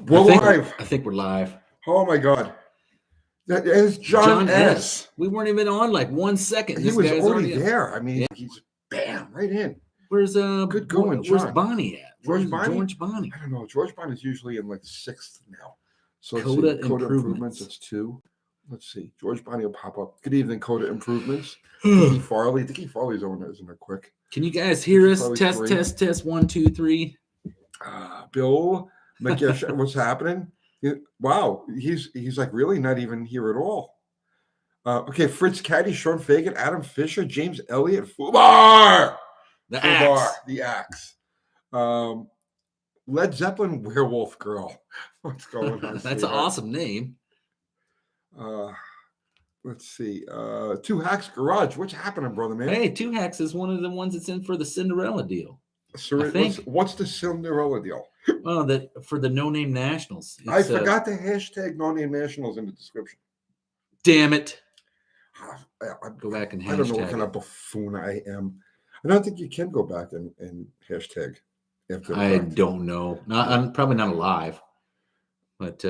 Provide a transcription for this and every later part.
We're live. I think we're live. Oh my God. That is John S. We weren't even on like 1 second. He was already there. I mean, he's bam, right in. Where's good going, John? Where's Bonnie at? George Bonnie? George Bonnie. I don't know. George Bonnie's usually in like 6th now. So Coda Improvements. It's 2. Let's see. George Bonnie will pop up. Good evening, Coda Improvements. Dickie Farley. Dickie Farley's on there, isn't it? Quick. Can you guys hear us? Test. 1, 2, 3. Bill McGish, what's happening? Wow, he's like really not even here at all. Okay, Fritz Caddy, Sean Fagan, Adam Fisher, James Elliott, Fubar, the Axe. Led Zeppelin, Werewolf Girl. What's going on? That's an awesome name. Let's see. Two Hacks Garage. What's happening, brother man? Hey, Two Hacks is one of the ones that's in for the Cinderella deal. What's the Cinderella deal? Well, for the No Name Nationals. I forgot the hashtag No Name Nationals in the description. Damn it. Go back and hashtag. I don't know what kind of buffoon I am. I don't think you can go back and hashtag. I don't know. I'm probably not alive. But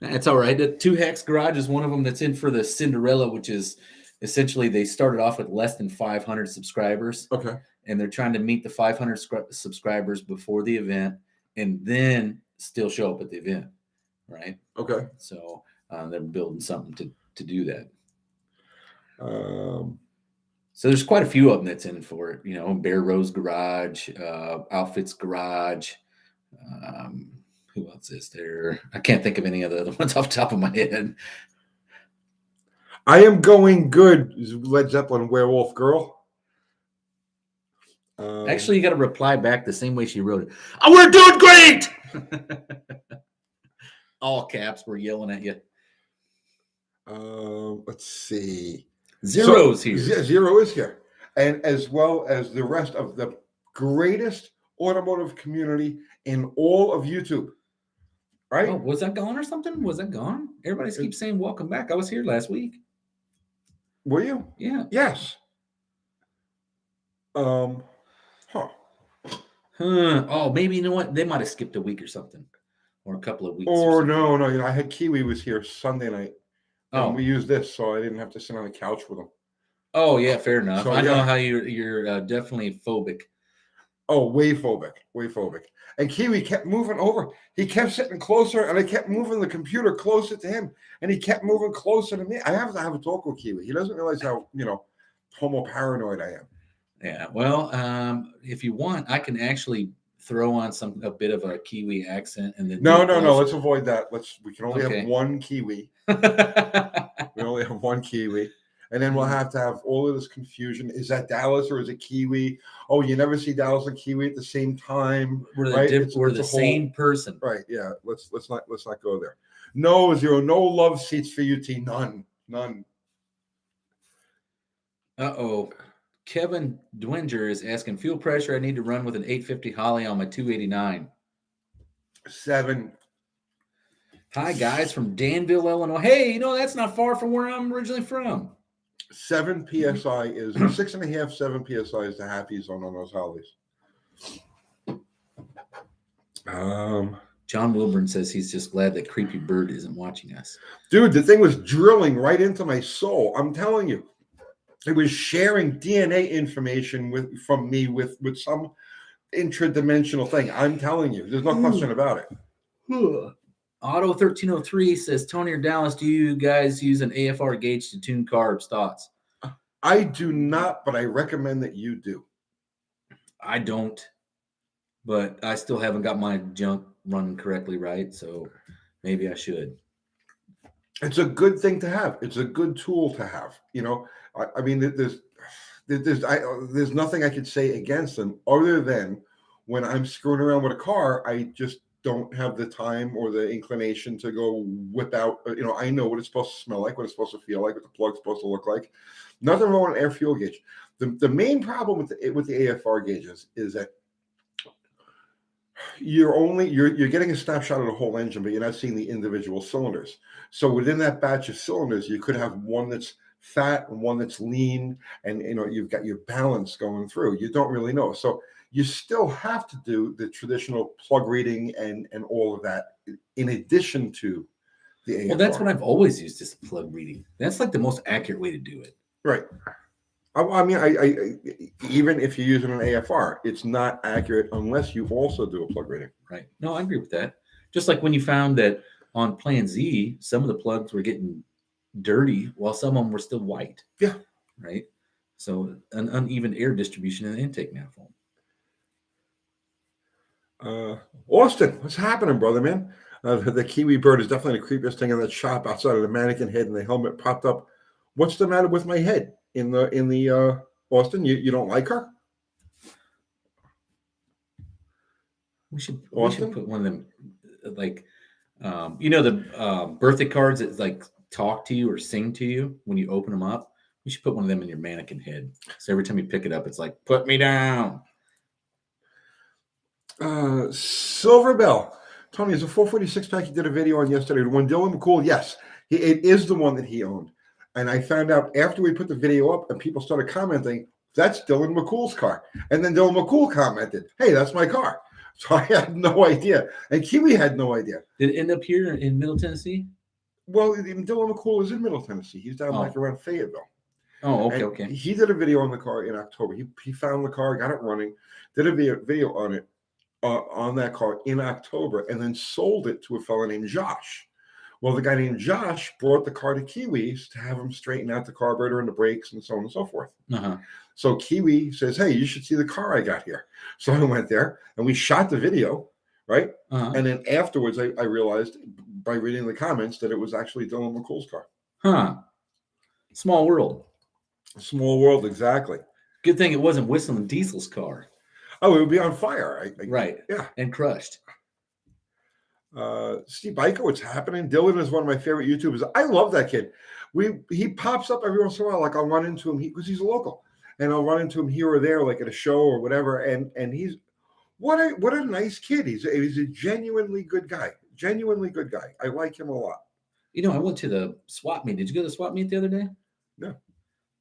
that's all right. The Two Hacks Garage is one of them that's in for the Cinderella, which is essentially they started off with less than 500 subscribers. Okay. And they're trying to meet the 500 subscribers before the event and then still show up at the event, right? Okay. So they're building something to do that. So there's quite a few of them that's in for it. You know, Bear Rose Garage, Outfits Garage. Who else is there? I can't think of any of the other ones off the top of my head. I am going good. Led Zeppelin, Werewolf Girl. Actually, you got to reply back the same way she wrote it. Oh, we're doing great. All caps were yelling at you. Let's see. Zero's here. Zero is here. And as well as the rest of the greatest automotive community in all of YouTube. Right? Oh, was that gone or something? Was that gone? Everybody keeps saying welcome back. I was here last week. Were you? Yeah. Yes. Oh, maybe you know what? They might have skipped a week or something, or a couple of weeks. Or no. You know, I had Kiwi was here Sunday night. Oh, we used this, so I didn't have to sit on the couch with him. Oh yeah, fair enough. So, I know how you're definitely phobic. Oh, way phobic. And Kiwi kept moving over. He kept sitting closer, and I kept moving the computer closer to him, and he kept moving closer to me. I have to have a talk with Kiwi. He doesn't realize how homo paranoid I am. Yeah, well, if you want, I can actually throw on a bit of a Kiwi accent, and then no. Let's avoid that. We can only have one Kiwi. We only have one Kiwi, and then we'll have to have all of this confusion. Is that Dallas or is it Kiwi? Oh, you never see Dallas and Kiwi at the same time. We're the same person, right? Yeah. Let's not go there. No, Zero. No love seats for UT. None. Uh-oh. Kevin Dwinger is asking, fuel pressure, I need to run with an 850 Holly on my 289. 7. Hi, guys, from Danville, Illinois. Hey, that's not far from where I'm originally from. 7 PSI is 6.5, 7 PSI is the happy zone on those Hollies. John Wilburn says he's just glad that Creepy Bird isn't watching us. Dude, the thing was drilling right into my soul. I'm telling you. It was sharing DNA information from me with some intradimensional thing. I'm telling you, there's no question about it. Auto 1303 says, Tony or Dallas, do you guys use an AFR gauge to tune carbs? Thoughts? I do not, but I recommend that you do. I don't, but I still haven't got my junk running correctly right, so maybe I should. It's a good thing to have. It's a good tool to have. I mean, there's nothing I could say against them other than when I'm screwing around with a car, I just don't have the time or the inclination to go whip out. I know what it's supposed to smell like, what it's supposed to feel like, what the plug's supposed to look like. Nothing wrong with an air fuel gauge. The main problem with the AFR gauges is that you're getting a snapshot of the whole engine, but you're not seeing the individual cylinders. So within that batch of cylinders, you could have one that's fat and one that's lean, and you've got your balance going through. You don't really know. So you still have to do the traditional plug reading and all of that in addition to the AFR. Well, that's what I've always used is plug reading. That's like the most accurate way to do it. Right. I mean, I even if you're using an AFR, it's not accurate unless you also do a plug reading. Right. No, I agree with that. Just like when you found that on Plan Z, some of the plugs were getting dirty while some of them were still white. Yeah. Right. So an uneven air distribution in the intake manifold. Austin, what's happening, brother, man? The Kiwi bird is definitely the creepiest thing in that shop outside of the mannequin head and the helmet popped up. What's the matter with my head in the Austin? You don't like her? We should put one of them like the birthday cards that like talk to you or sing to you when you open them up. We should put one of them in your mannequin head. So every time you pick it up, it's like, put me down. Silver Bell. Tony, is a 446 pack you did a video on yesterday. The one Dylan McCool? Yes, it is the one that he owned. And I found out after we put the video up and people started commenting, that's Dylan McCool's car. And then Dylan McCool commented, hey, that's my car. So I had no idea. And Kiwi had no idea. Did it end up here in Middle Tennessee? Well, Dylan McCool is in Middle Tennessee. He's down like around Fayetteville. Oh, okay, and okay. He did a video on the car in October. He found the car, got it running, did a video on it, on that car in October, and then sold it to a fellow named Josh. Well, the guy named Josh brought the car to Kiwi's to have him straighten out the carburetor and the brakes and so on and so forth. Uh-huh. So Kiwi says, hey, you should see the car I got here. So I went there and we shot the video, right? Uh-huh. And then afterwards, I realized by reading the comments that it was actually Dylan McCool's car. Huh. Small world. Small world, exactly. Good thing it wasn't Whistling Diesel's car. Oh, it would be on fire. Right. Yeah. And crushed. Steve Biker, what's happening? Dylan is one of my favorite YouTubers. I love that kid. He pops up every once in a while. Like I'll run into him because he's a local, and I'll run into him here or there, like at a show or whatever. And he's what a nice kid. He's a genuinely good guy. Genuinely good guy. I like him a lot. I went to the swap meet. Did you go to the swap meet the other day? No.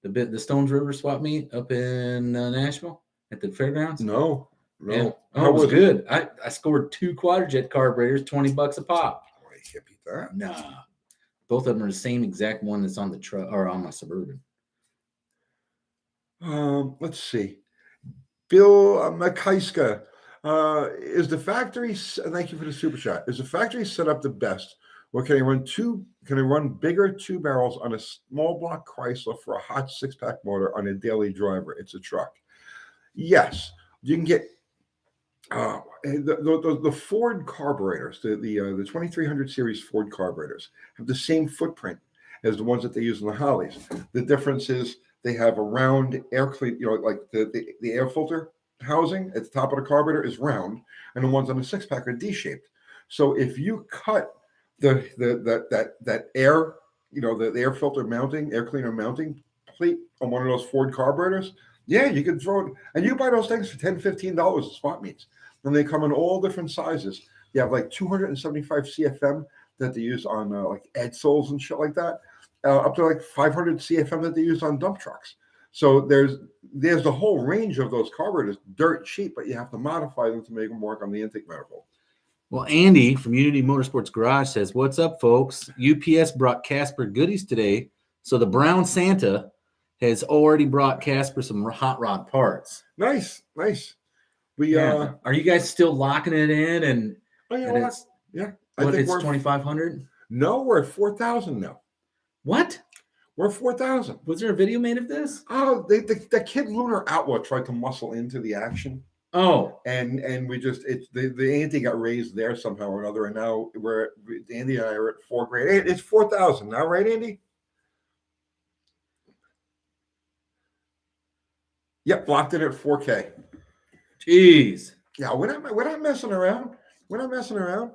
The Stones River swap meet up in Nashville at the fairgrounds? No. Yeah. Oh, it was good. I scored 2 quadrojet carburetors, $20 a pop. Oh, I can't beat that. Nah. Both of them are the same exact one that's on the truck or on my Suburban. Let's see. Bill Makaiska. Is the factory, thank you for the super chat. Is the factory set up the best? Or can I run bigger 2 barrels on a small block Chrysler for a hot 6-pack motor on a daily driver? It's a truck. Yes. You can get the Ford carburetors, the 2300 series Ford carburetors have the same footprint as the ones that they use in the Hollies. The difference is they have a round air clean, like the air filter housing at the top of the carburetor is round, and the ones on the 6-pack are D-shaped. So if you cut that air, the air filter mounting, air cleaner mounting plate on one of those Ford carburetors, yeah, you can throw it, and you buy those things for $10, $15 at swap meets. And they come in all different sizes. You have like 275 CFM that they use on like Edsols and shit like that, up to like 500 CFM that they use on dump trucks. So there's the whole range of those carburetors, dirt cheap, but you have to modify them to make them work on the intake manifold. Well, Andy from Unity Motorsports Garage says, what's up, folks? UPS brought Casper goodies today, so the brown Santa has already brought Casper some hot rod parts. Nice. Are you guys still locking it in? And it's, yeah, I think it's 2,500. No, we're at 4,000 now. What? We're 4,000. Was there a video made of this? Oh, the kid Lunar Outlaw tried to muscle into the action. Oh, and we just the ante got raised there somehow or another, and now Andy and I are at $4,000. It's 4,000 now, right, Andy? Yep, locked it at 4K. Jeez. Yeah, we're not messing around. We're not messing around.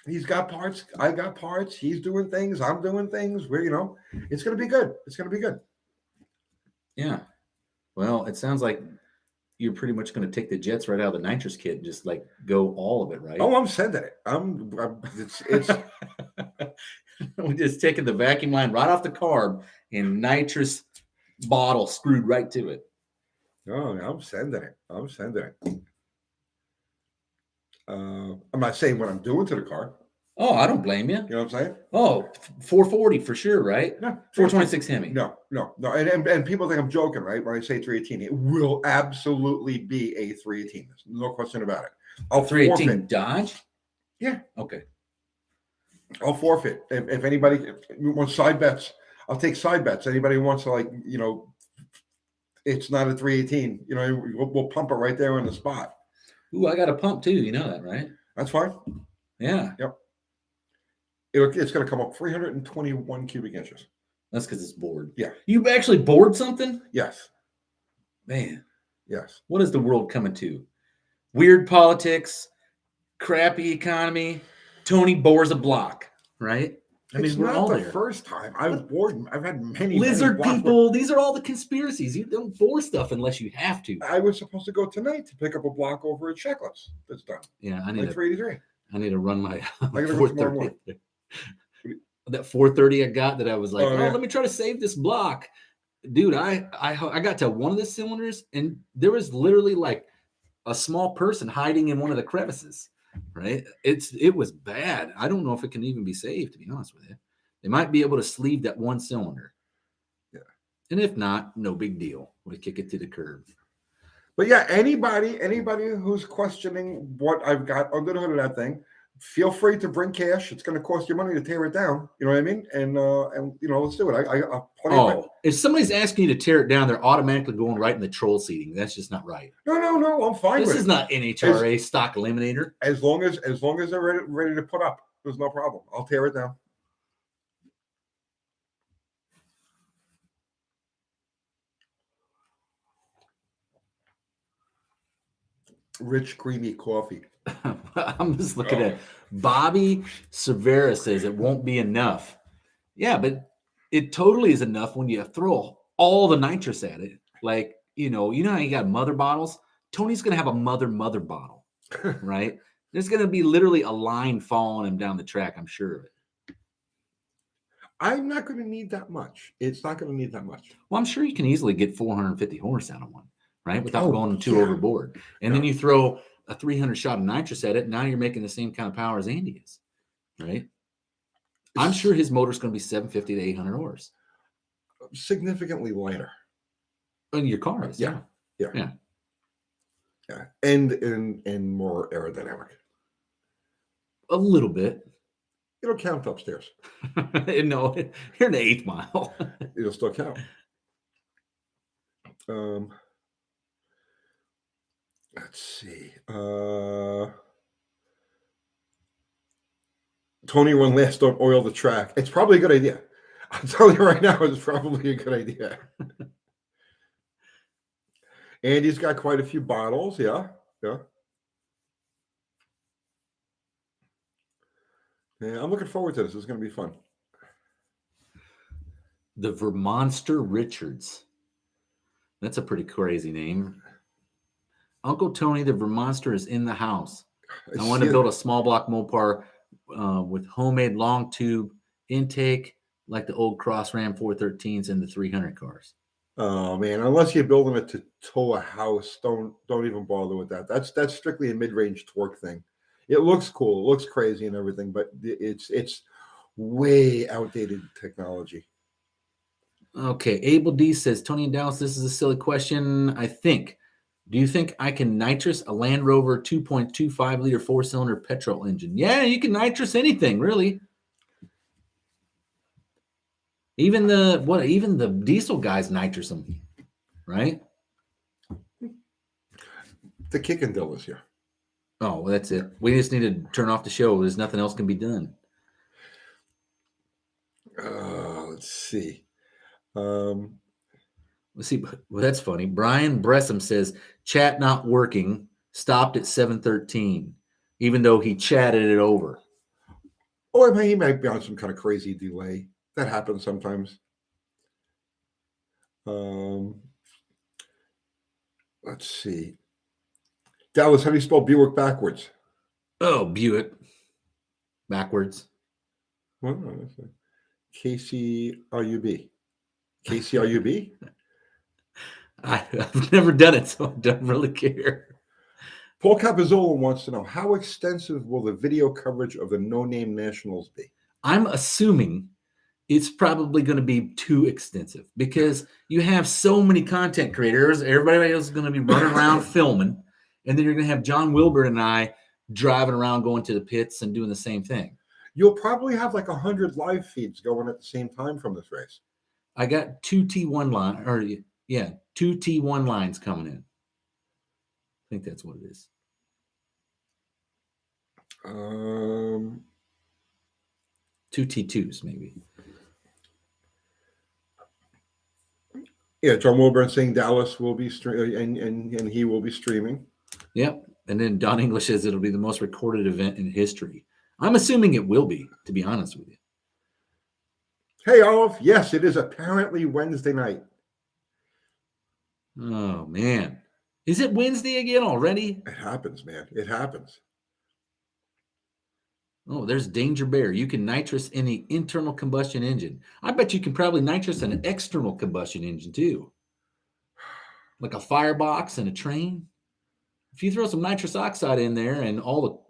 He's got parts. I got parts. He's doing things. I'm doing things. It's going to be good. It's going to be good. Yeah. Well, it sounds like you're pretty much going to take the jets right out of the nitrous kit and just like go all of it, right? Oh, I'm sending it. It's We're just taking the vacuum line right off the carb and nitrous bottle screwed right to it. Oh, I'm sending it. I'm sending it. I'm not saying what I'm doing to the car. Oh, I don't blame you. You know what I'm saying? Oh, 440 for sure, right? No, 426 Hemi. No. And people think I'm joking, right? When I say 318, it will absolutely be a 318. There's no question about it. I'll 318 forfeit. Dodge? Yeah. Okay. I'll forfeit. If anybody wants side bets, I'll take side bets. Anybody wants to, it's not a 318, we'll pump it right there on the spot. Ooh, I got a pump too. You know that, right? That's fine. Yeah. Yep. It's going to come up 321 cubic inches. That's because it's bored. Yeah. You actually bored something? Yes. Man. Yes. What is the world coming to? Weird politics, crappy economy. Tony bores a block, right? It's we're not all the there. first time. I've bored. I've had many Lizard many people. These are all the conspiracies. You don't bore stuff unless you have to. I was supposed to go tonight to pick up a block over at Sheckless. That's done. Yeah, I Like 383. I need to run my I gotta go tomorrow 430. morning. That 430 I got that I was like, yeah. let me try to save this block. Dude, I got to one of the cylinders and there was literally like a small person hiding in one of the crevices, right? It was bad. I don't know if it can even be saved, to be honest with you. They might be able to sleeve that one cylinder. Yeah. And if not, no big deal. We kick it to the curb. But yeah, anybody who's questioning what I've got under the hood of that thing, feel free to bring cash. It's going to cost you money to tear it down. You know what I mean? And let's do it. I plenty of money. If somebody's asking you to tear it down, they're automatically going right in the troll seating. That's just not right. No, I'm fine with it. This is not NHRA stock eliminator. As long as they're ready to put up, there's no problem. I'll tear it down. Rich, creamy coffee. I'm just looking at Bobby Cervera says it won't be enough. Yeah, but it totally is enough when you throw all the nitrous at it. Like, you know how you got mother bottles? Tony's going to have a mother bottle, right? There's going to be literally a line following him down the track. I'm sure of it. I'm not going to need that much. It's not going to need that much. Well, I'm sure you can easily get 450 horse out of one, right? Without going too overboard. And then you throw a 300 shot of nitrous at it. Now you're making the same kind of power as Andy is, right? I'm sure his motor's going to be 750 to 800 horse. Significantly lighter. In your cars, yeah. And more aerodynamic. A little bit. It'll count upstairs. No, you're in the 8th mile. It'll still count. Let's see. Tony, when last don't oil the track. It's probably a good idea. I'm telling you right now, it's probably a good idea. Andy's got quite a few bottles. Yeah. Yeah, I'm looking forward to this. It's going to be fun. The Vermonster Richards. That's a pretty crazy name. Uncle Tony, the Vermonster is in the house. I want to build a small block Mopar with homemade long tube intake like the old Cross Ram 413s and the 300 cars. Oh man, unless you're building it to tow a house, don't even bother with that. That's strictly a mid-range torque thing. It looks cool, it looks crazy and everything, but it's way outdated technology. Okay, Abel D says, Tony and Dallas, this is a silly question. Do you think I can nitrous a Land Rover 2.25 liter 4-cylinder petrol engine? Yeah, you can nitrous anything, really. Even the diesel guys nitrous them, right? The kick and dill is here. Oh, well, that's it. We just need to turn off the show. There's nothing else can be done. Let's see. Let's see. Well, that's funny. Brian Bressam says chat not working. Stopped at 7:13, even though he chatted it over. Oh, he might be on some kind of crazy delay. That happens sometimes. Let's see. Dallas, how do you spell Buick backwards? Oh, Buick. Backwards. KCRUB. KCRUB? I've never done it, so I don't really care. Paul Capizzola wants to know, how extensive will the video coverage of the No Name Nationals be? I'm assuming it's probably going to be too extensive because you have so many content creators. Everybody else is going to be running around filming, and then you're going to have John Wilbur and I driving around, going to the pits and doing the same thing. You'll probably have like 100 live feeds going at the same time from this race. I got two T1 lines coming in. I think that's what it is. Two T2s maybe. Yeah, John Wilburn saying Dallas will be and he will be streaming. Yep. And then Don English says it'll be the most recorded event in history. I'm assuming it will be, to be honest with you. Hey, Olive. Yes, it is apparently Wednesday night. Oh, man. Is it Wednesday again already? It happens, man. It happens. Oh, there's Danger Bear. You can nitrous any internal combustion engine. I bet you can probably nitrous an external combustion engine too. Like a firebox and a train. If you throw some nitrous oxide in there and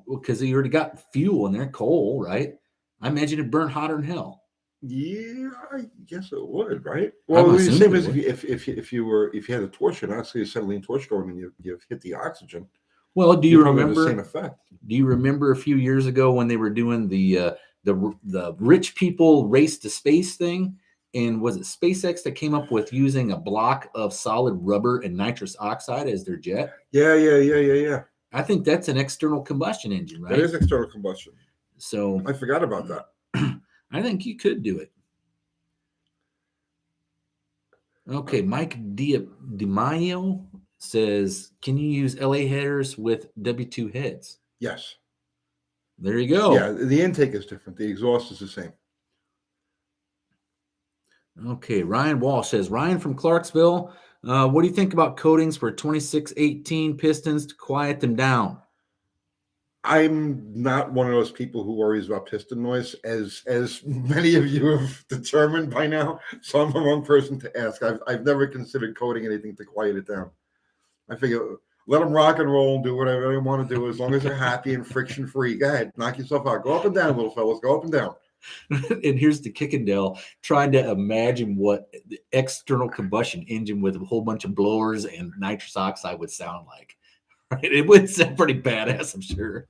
because you already got fuel in there, coal, right? I imagine it'd burn hotter than hell. Yeah, I guess it would, right? Well, the same as if you had a torch and actually acetylene torch going and you've hit the oxygen. Well, do you remember the same effect? Do you remember a few years ago when they were doing the rich people race to space thing? And was it SpaceX that came up with using a block of solid rubber and nitrous oxide as their jet? Yeah. I think that's an external combustion engine, right? That is external combustion. So I forgot about that. I think you could do it. Okay, Mike DiMaio says, can you use LA headers with W2 heads? Yes. There you go. Yeah, the intake is different. The exhaust is the same. Okay, Ryan Walsh says, Ryan from Clarksville, what do you think about coatings for 2618 pistons to quiet them down? I'm not one of those people who worries about piston noise, as many of you have determined by now. So I'm the wrong person to ask. I've never considered coating anything to quiet it down. I figure let them rock and roll, do whatever they want to do, as long as they're happy and friction free. Go ahead, knock yourself out. Go up and down, little fellas. Go up and down. And here's the Kickendale trying to imagine what the external combustion engine with a whole bunch of blowers and nitrous oxide would sound like. Right? It would sound pretty badass, I'm sure.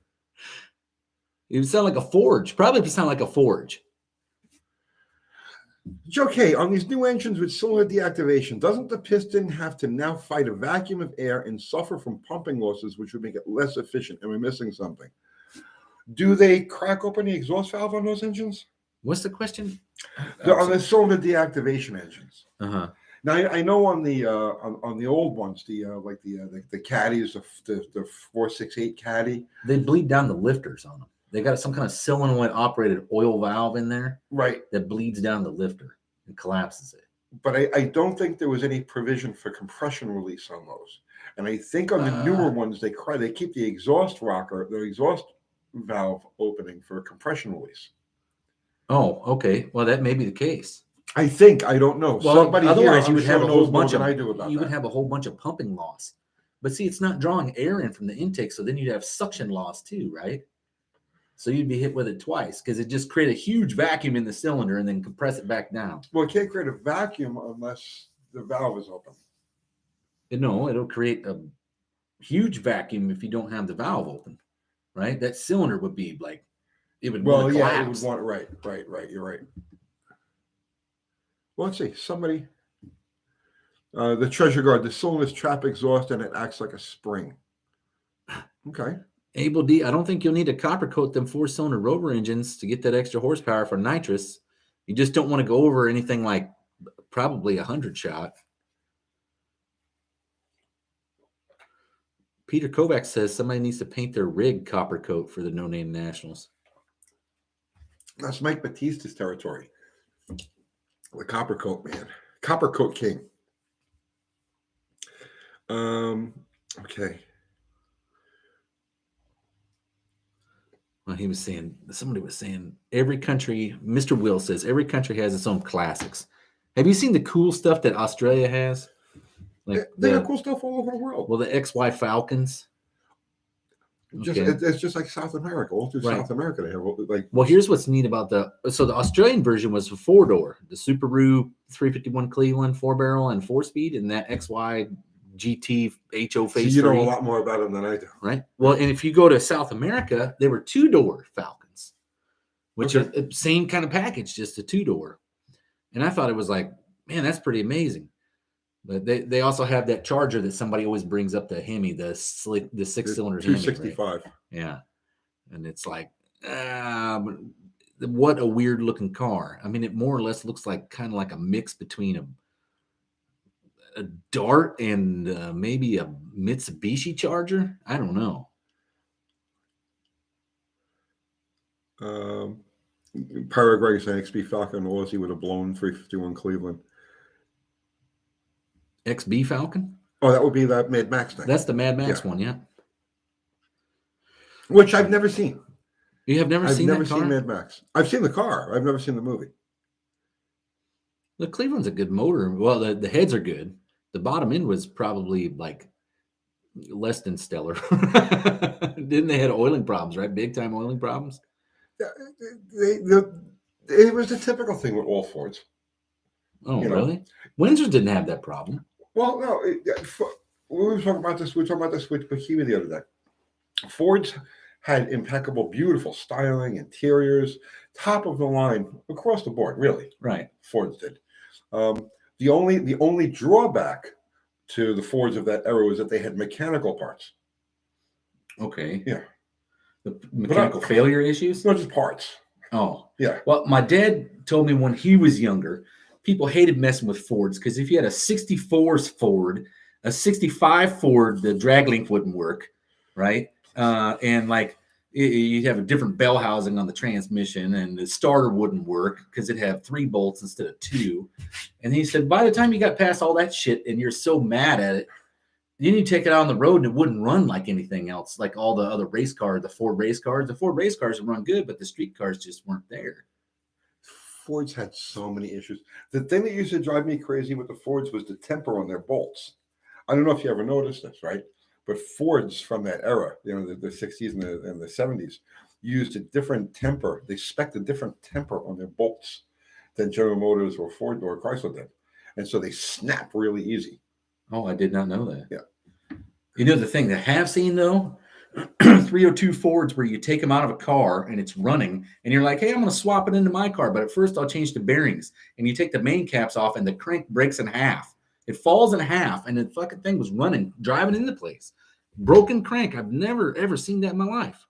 It would sound like a forge. Probably would sound like a forge. Okay, on these new engines with cylinder deactivation, doesn't the piston have to now fight a vacuum of air and suffer from pumping losses, which would make it less efficient? And we're missing something. Do they crack open the exhaust valve on those engines? What's the question? On the cylinder deactivation engines. Uh-huh. Now I know on the old ones, the caddies, the 468 caddy, they bleed down the lifters on them. They got some kind of solenoid operated oil valve in there, right, that bleeds down the lifter and collapses it. But I don't think there was any provision for compression release on those. And I think on the newer ones, they keep the exhaust valve opening for compression release. Oh, okay. Well, that may be the case. I think. I don't know. Well, somebody otherwise here, you would have a whole bunch of you would have a whole bunch of pumping loss. But see, it's not drawing air in from the intake, so then you'd have suction loss too, right? So you'd be hit with it twice because it just create a huge vacuum in the cylinder and then compress it back down. Well, it can't create a vacuum unless the valve is open. No, it'll create a huge vacuum if you don't have the valve open, right? That cylinder would be like, it would want to collapse. It would want, right. You're right. Well, let's see. Somebody, the treasure guard, the cylinders trap exhaust and it acts like a spring. Okay. Abel D, I don't think you'll need to copper coat them 4-cylinder rover engines to get that extra horsepower for nitrous. You just don't want to go over anything like probably 100 shot. Peter Kovac says somebody needs to paint their rig copper coat for the no-name nationals. That's Mike Batista's territory. The copper coat man. Copper coat king. Okay. Well, somebody was saying every country, Mr. Will says, every country has its own classics. Have you seen the cool stuff that Australia has? Like They got cool stuff all over the world. well, the XY Falcons. Just Okay. it's just like South America. All through Right. South America, they have like. Well, here's what's neat about the Australian version was a 4-door, the Subaru 351 Cleveland 4-barrel and 4-speed, and that XY GT HO So Phase you know 3. a lot more about them than I do. Right. Well, and if you go to South America, they were 2-door Falcons, which is the same kind of package, just a 2-door. And I thought it was like, man, that's pretty amazing. But they also have that Charger that somebody always brings up, the Hemi, the 6-cylinder Hemi. 265. Right? Yeah. And it's like, what a weird looking car. I mean, it more or less looks like kind of like a mix between a Dart and maybe a Mitsubishi Charger. I don't know. Paragraph saying XB Falcon Aussie with a blown 351 Cleveland. XB Falcon? Oh, that would be that Mad Max thing. That's the Mad Max one, yeah. Which I've never seen. You have never seen that car? I've never seen Mad Max. I've seen the car. I've never seen the movie. The Cleveland's a good motor. Well, the heads are good. The bottom end was probably like less than stellar. Didn't they had oiling problems, right? Big time oiling problems. It was the typical thing with all Fords. Oh, really? Windsor didn't have that problem. Well, no. We were talking about this. We were talking about this with Kiwi the other day. Fords had impeccable, beautiful styling, interiors, top of the line across the board. Really, right? Fords did. The only drawback to the Fords of that era was that they had mechanical parts. Okay. Yeah. The mechanical failure issues? Not just parts. Oh. Yeah. Well, my dad told me when he was younger, people hated messing with Fords because if you had a 64 Ford, a 65 Ford, the drag link wouldn't work, right? And like you'd have a different bell housing on the transmission, and the starter wouldn't work because it'd have 3 bolts instead of 2. And he said, by the time you got past all that shit and you're so mad at it, then you take it out on the road and it wouldn't run like anything else, like all the other race cars, the Ford race cars. The Ford race cars would run good, but the street cars just weren't there. Fords had so many issues. The thing that used to drive me crazy with the Fords was the temper on their bolts. I don't know if you ever noticed this, right? But Fords from that era, the 60s and the 70s, used a different temper. They spec'd a different temper on their bolts than General Motors or Ford or Chrysler did. And so they snap really easy. Oh, I did not know that. Yeah. You know, the thing that I have seen, though, 302 Fords where you take them out of a car and it's running and you're like, hey, I'm going to swap it into my car. But at first I'll change the bearings. And you take the main caps off and the crank breaks in half. It falls in half and the fucking thing was running, driving into place. Broken crank. I've never, ever seen that in my life.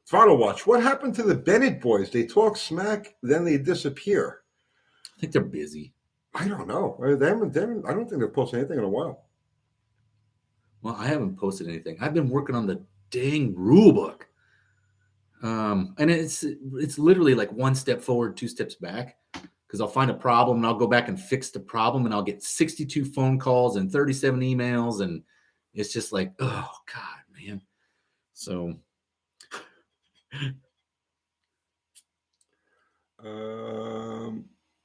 Throttle Watch. What happened to the Bennett boys? They talk smack, then they disappear. I think they're busy. I don't know. I don't think they've posted anything in a while. Well, I haven't posted anything. I've been working on the dang rule book. And it's literally like 1 step forward, 2 steps back. Because I'll find a problem and I'll go back and fix the problem and I'll get 62 phone calls and 37 emails. And it's just like, oh, God, man. So.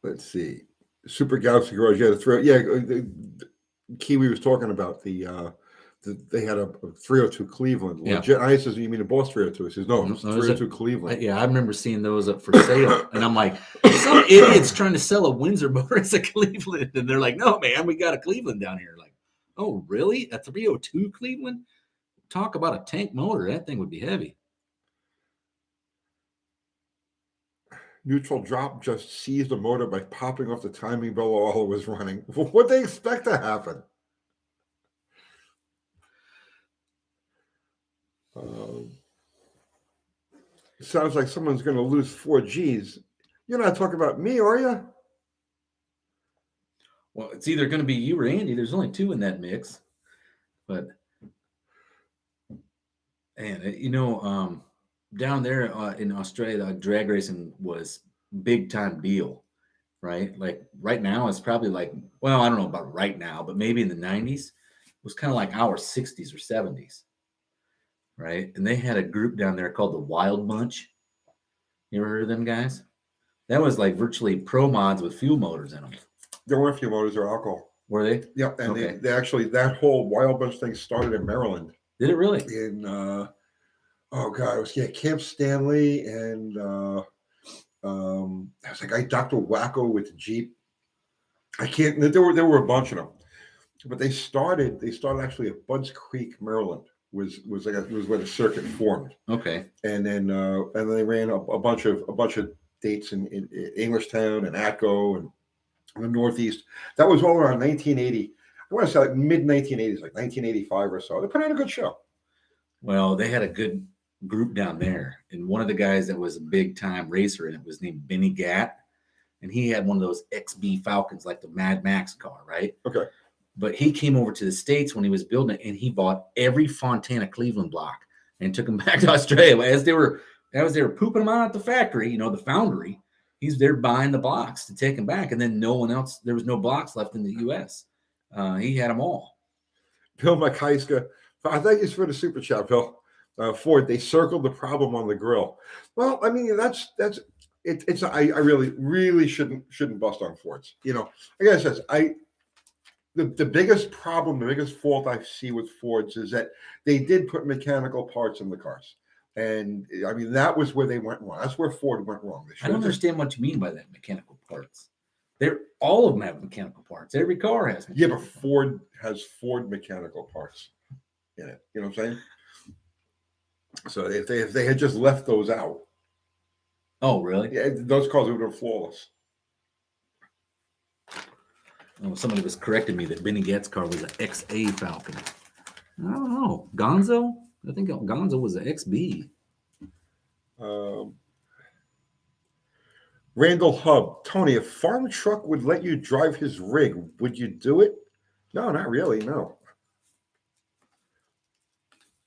Let's see. Super Galaxy Garage. Yeah, the Kiwi was talking about they had a 302 Cleveland. Yeah. Legit. I says, you mean a Boss 302? He says, no, it's 302 Cleveland. Yeah, I remember seeing those up for sale. And I'm like, some idiot's trying to sell a Windsor motor as a Cleveland. And they're like, no, man, we got a Cleveland down here. Like, oh, really? A 302 Cleveland? Talk about a tank motor. That thing would be heavy. Neutral Drop just seized the motor by popping off the timing bell while it was running. What they expect to happen? Sounds like someone's going to lose 4 Gs. You're not talking about me, are you? Well, it's either going to be you or Andy. There's only 2 in that mix. But, and down there in Australia, drag racing was big time deal, right? Like right now, it's probably like, well, I don't know about right now, but maybe in the 90s, it was kind of like our 60s or 70s, right? And they had a group down there called the Wild Bunch. You ever heard of them guys? That was like virtually pro mods with fuel motors in them. There weren't fuel motors or alcohol. Were they? Yep, and Okay. they actually, that whole Wild Bunch thing started in Maryland. Did it really? In oh god, it was Camp Stanley, and there was a guy, Dr. Wacko with the Jeep. I can't. There were a bunch of them, but they started actually at Budds Creek, Maryland. Was where the circuit formed. Okay. And then they ran a bunch of dates in Englishtown and Atco and the Northeast. That was all around 1980. I want to say like mid 1980s, like 1985 or so. They put on a good show. Well, they had a good group down there, and one of the guys that was a big time racer in it was named Benny Gatt, and he had one of those XB Falcons, like the Mad Max car, right? Okay. But he came over to the States when he was building it, and he bought every Fontana Cleveland block and took them back to Australia as they were pooping them out at the factory, the foundry. He's there buying the blocks to take them back, and then no one else. There was no blocks left in the U.S. He had them all. Bill McKeiska, I thank you for the super chat, Bill. Ford, they circled the problem on the grill. Well, I mean, that's it. I really shouldn't bust on Fords. Like I said, the biggest problem, the biggest fault I see with Fords is that they did put mechanical parts in the cars. And I mean, that was where they went wrong. That's where Ford went wrong. I don't understand what you mean by that, mechanical parts. All of them have mechanical parts. Every car has mechanical Yeah, but Ford has Ford mechanical parts in it. You know what I'm saying? So if they had just left those out. Oh, really? Yeah, those cars would have been flawless. Oh, somebody was correcting me that Benny Gatt's car was an XA Falcon. I don't know. Gonzo? I think Gonzo was an XB. Randall Hub. Tony, if Farm Truck would let you drive his rig, would you do it? No, not really, no.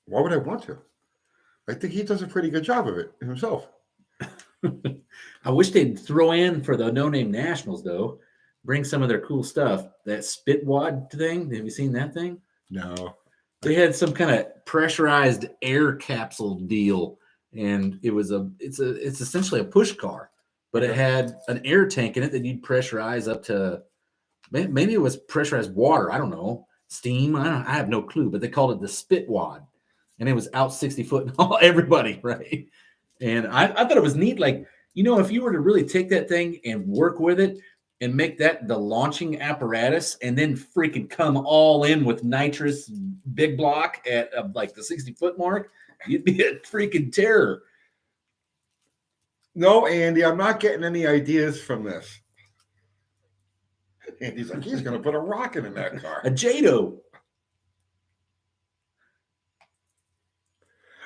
Why would I want to? I think he does a pretty good job of it himself. I wish they'd throw in for the no-name nationals, though. Bring some of their cool stuff. That Spitwad thing. Have you seen that thing? No. They had some kind of pressurized air capsule deal, and it's essentially a push car, but it had an air tank in it that you'd pressurize up to. Maybe it was pressurized water. I don't know. Steam. I have no clue. But they called it the Spitwad, and it was out 60 foot and all everybody, right? And I thought it was neat. Like, if you were to really take that thing and work with it and make that the launching apparatus and then freaking come all in with nitrous big block at like the 60-foot mark, you'd be a freaking terror. No, Andy, I'm not getting any ideas from this. Andy's like, he's going to put a rocket in that car. A Jado.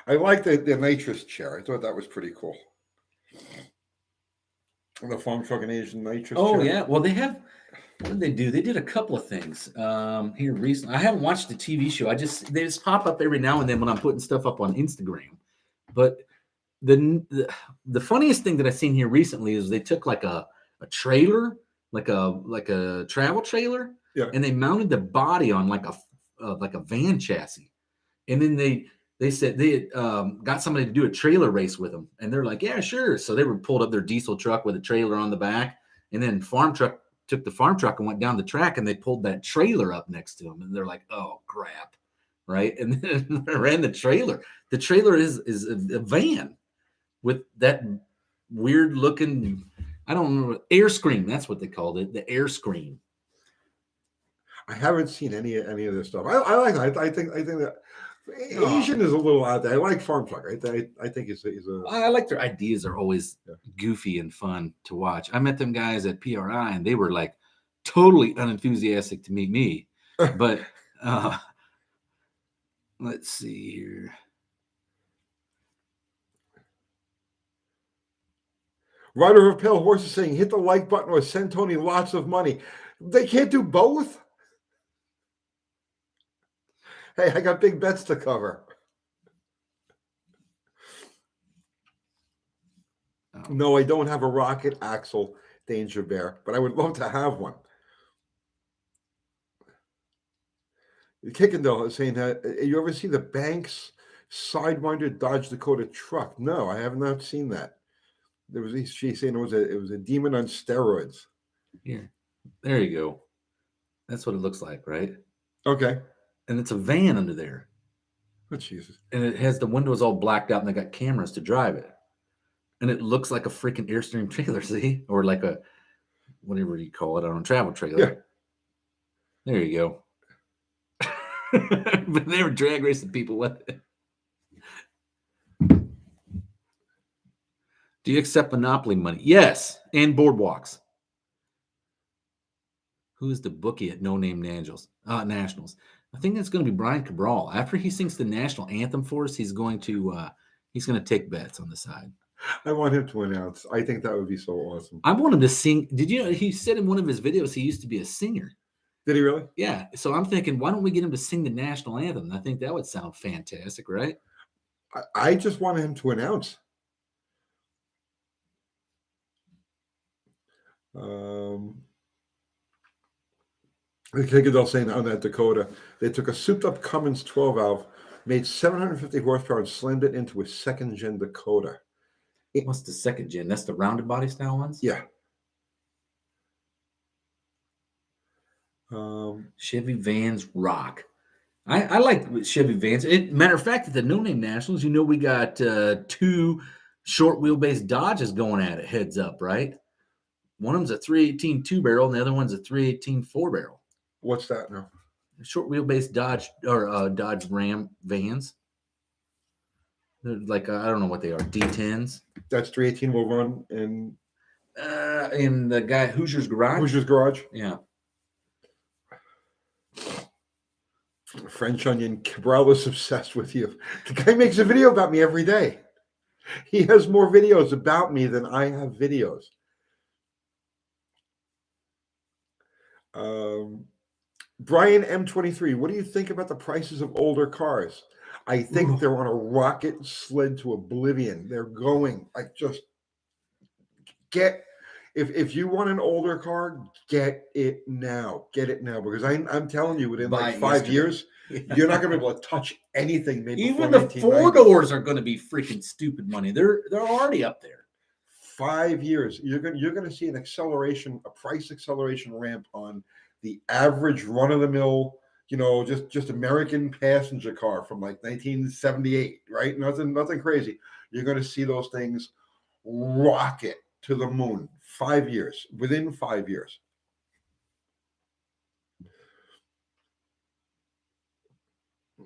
I like the nitrous chair. I thought that was pretty cool. The Farm Truck and Asian nitrous chair. Oh, yeah. Well, they have, what did they do? They did a couple of things here recently. I haven't watched the TV show. They just pop up every now and then when I'm putting stuff up on Instagram. But the funniest thing that I've seen here recently is they took like a trailer, like a travel trailer, yeah, and they mounted the body on like a van chassis. And then they said they got somebody to do a trailer race with them. And they're like, yeah, sure. So they pulled up their diesel truck with a trailer on the back. And then Farm Truck took the Farm Truck and went down the track, and they pulled that trailer up next to them. And they're like, oh, crap. Right. And then they ran the trailer. The trailer is a van with that weird looking, I don't know, air screen. That's what they called it. The air screen. I haven't seen any of this stuff. I like that. I think that Asian is a little out there. I like Farm Truck. I think he's a. I like their ideas are always goofy and fun to watch. I met them guys at PRI, and they were like totally unenthusiastic to meet me. But let's see here. Rider of Pale Horse is saying, hit the like button or send Tony lots of money. They can't do both? Hey, I got big bets to cover. No, I don't have a rocket axle Danger Bear, but I would love to have one. Kickendall is saying that, you ever see the Banks Sidewinder Dodge Dakota truck? No, I have not seen that. She's saying it was a demon on steroids. Here, there you go. That's what it looks like, right? Okay. And it's a van under there. Oh, Jesus. And it has the windows all blacked out and they got cameras to drive it. And it looks like a freaking Airstream trailer, see? Or like a, whatever you call it, on a travel trailer. Yeah. There you go. But they were drag racing people with it. Do you accept Monopoly money? Yes. And boardwalks. Who's the bookie at No Name Nationals? I think it's going to be Brian Cabral. After he sings the national anthem for us, he's going to take bets on the side. I want him to announce. I think that would be so awesome. I want him to sing. Did you know he said in one of his videos he used to be a singer? Did he really? Yeah. So I'm thinking, why don't we get him to sing the national anthem? I think that would sound fantastic, right? I just want him to announce. The Kigadell saying on that Dakota, they took a souped-up Cummins 12-valve, made 750 horsepower, and slammed it into a second-gen Dakota. What's the second gen? That's the rounded body style ones? Yeah. Chevy Vans rock. I like Chevy Vans. Matter of fact, at the No Name Nationals, we got 2 short wheelbase Dodges going at it, heads up, right? One of them's a 318 2-barrel, and the other one's a 318 4-barrel. What's that now? Short wheelbase Dodge or Dodge Ram Vans. They're like I don't know what they are, D10s. That's 318 will run in the guy Hoosier's Garage. Hoosier's Garage. Yeah. French Onion Cabral is obsessed with you. The guy makes a video about me every day. He has more videos about me than I have videos. Brian M23, what do you think about the prices of older cars? I think they're on a rocket sled to oblivion. They're going like just get. If you want an older car, get it now. Get it now because I'm telling you, within like 5 years, you're not going to be able to touch anything. Maybe even the 4-doors are going to be freaking stupid money. They're already up there. 5 years, you're going to see an acceleration, a price acceleration ramp on the average run-of-the-mill, just American passenger car from like 1978, right? Nothing crazy. You're going to see those things rocket to the moon. 5 years, within 5 years.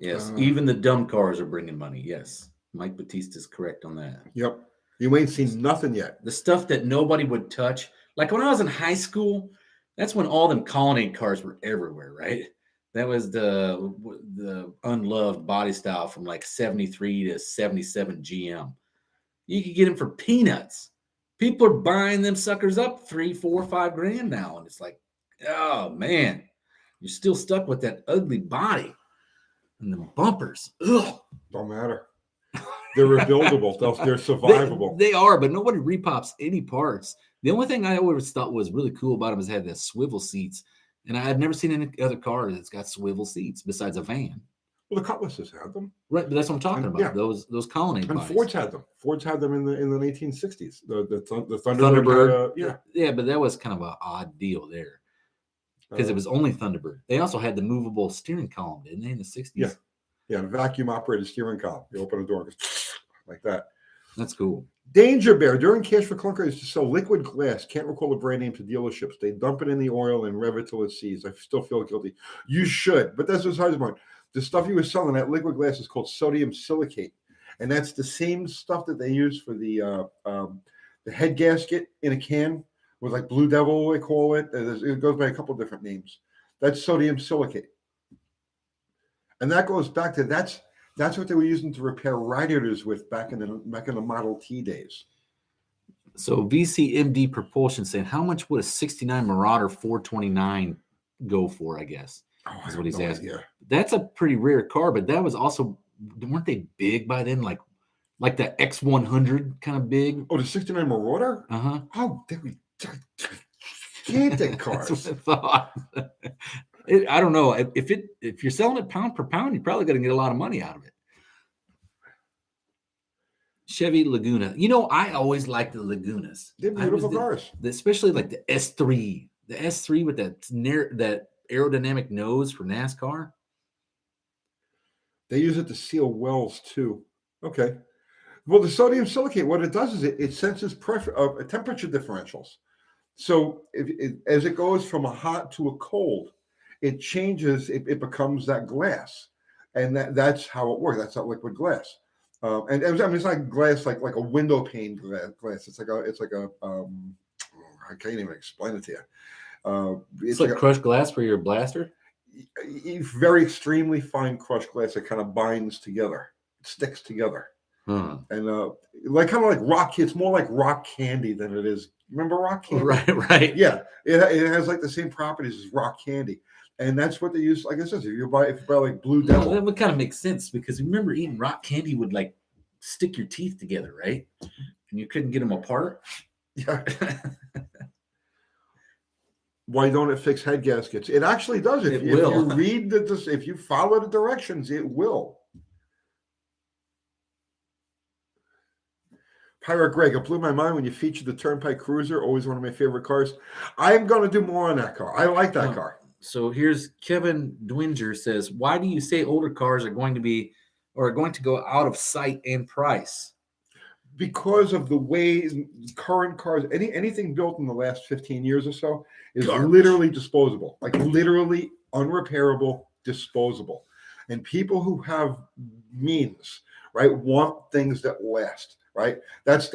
Yes, even the dumb cars are bringing money. Yes, Mike Batista's correct on that. Yep. You ain't seen nothing yet. The stuff that nobody would touch. Like when I was in high school, that's when all them Colonnade cars were everywhere, right? That was the unloved body style from like 73 to 77 GM. You could get them for peanuts. People are buying them suckers up $3, $4, $5 grand now. And it's like, oh man, you're still stuck with that ugly body and the bumpers. Ugh. Don't matter. They're rebuildable. They're survivable. They are, but nobody repops any parts. The only thing I always thought was really cool about them is it had the swivel seats. And I've never seen any other car that's got swivel seats besides a van. Well, the Cutlasses had them. Right, but that's what I'm talking about. Yeah. Those Colonnade and bodies. Fords had them. Fords had them in the 1960s. The Thunderbird. Yeah, but that was kind of an odd deal there because it was only Thunderbird. They also had the movable steering column, didn't they, in the 60s? Yeah, vacuum operated steering column. You open the door and it goes like that. That's cool. Danger Bear. During Cash for Clunkers is to sell liquid glass. Can't recall the brand name to dealerships. They dump it in the oil and rev it till it seizes. I still feel guilty. You should, but that's besides the point. The stuff you were selling, that liquid glass, is called sodium silicate, and that's the same stuff that they use for the head gasket in a can with like Blue Devil, they call it. It goes by a couple different names. That's sodium silicate, and that goes back to that's what they were using to repair radiators with back in the Model T days. So VCMD Propulsion saying, how much would a 69 Marauder 429 go for, I guess? Is what he's asking. That's a pretty rare car, but that was also, weren't they big by then? Like the X100 kind of big? Oh, the 69 Marauder? Uh-huh. Oh, they were gigantic cars. That's what I thought. I don't know. If you're selling it pound per pound, you're probably going to get a lot of money out of it. Chevy Laguna. I always liked the Lagunas. They're beautiful cars. Especially like the S3. The S3 with that aerodynamic nose for NASCAR. They use it to seal wells too. Okay. Well, the sodium silicate, what it does is it senses temperature differentials. So as it goes from a hot to a cold, it changes. It becomes that glass, and that's how it works. That's how liquid glass. And I mean, it's not glass like a window pane glass. It's like a I can't even explain it to you. It's like crushed glass for your blaster. Very extremely fine crushed glass that kind of binds together, it sticks together. Huh. And like kind of like rock, it's more like rock candy than it is. Remember rock candy? Right. Yeah, it has like the same properties as rock candy, and that's what they use. Like I said, if you buy like Blue Devil, that would kind of make sense because remember eating rock candy would like stick your teeth together, right? And you couldn't get them apart. Yeah. Why don't it fix head gaskets? It actually does. If you read if you follow the directions, it will. Pirate Greg, it blew my mind when you featured the Turnpike Cruiser, always one of my favorite cars. I'm going to do more on that car. I like that car. So here's Kevin Dwinger says, why do you say older cars are going to go out of sight and price? Because of the way current cars, anything built in the last 15 years or so is Garbage. Literally disposable, like literally unrepairable, disposable. And people who have means, right, want things that last. Right. That's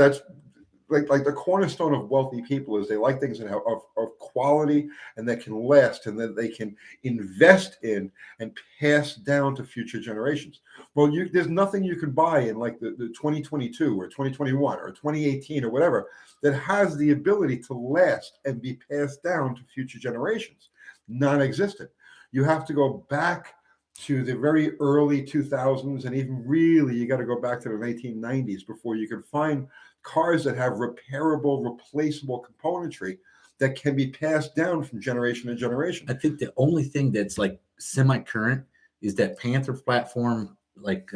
like the cornerstone of wealthy people is they like things that have of quality and that can last and that they can invest in and pass down to future generations. Well, there's nothing you can buy in like the 2022 or 2021 or 2018 or whatever that has the ability to last and be passed down to future generations. Non-existent. You have to go back to the very early 2000s, and even really, you got to go back to the 1990s before you can find cars that have repairable, replaceable componentry that can be passed down from generation to generation. I think the only thing that's like semi-current is that Panther platform, like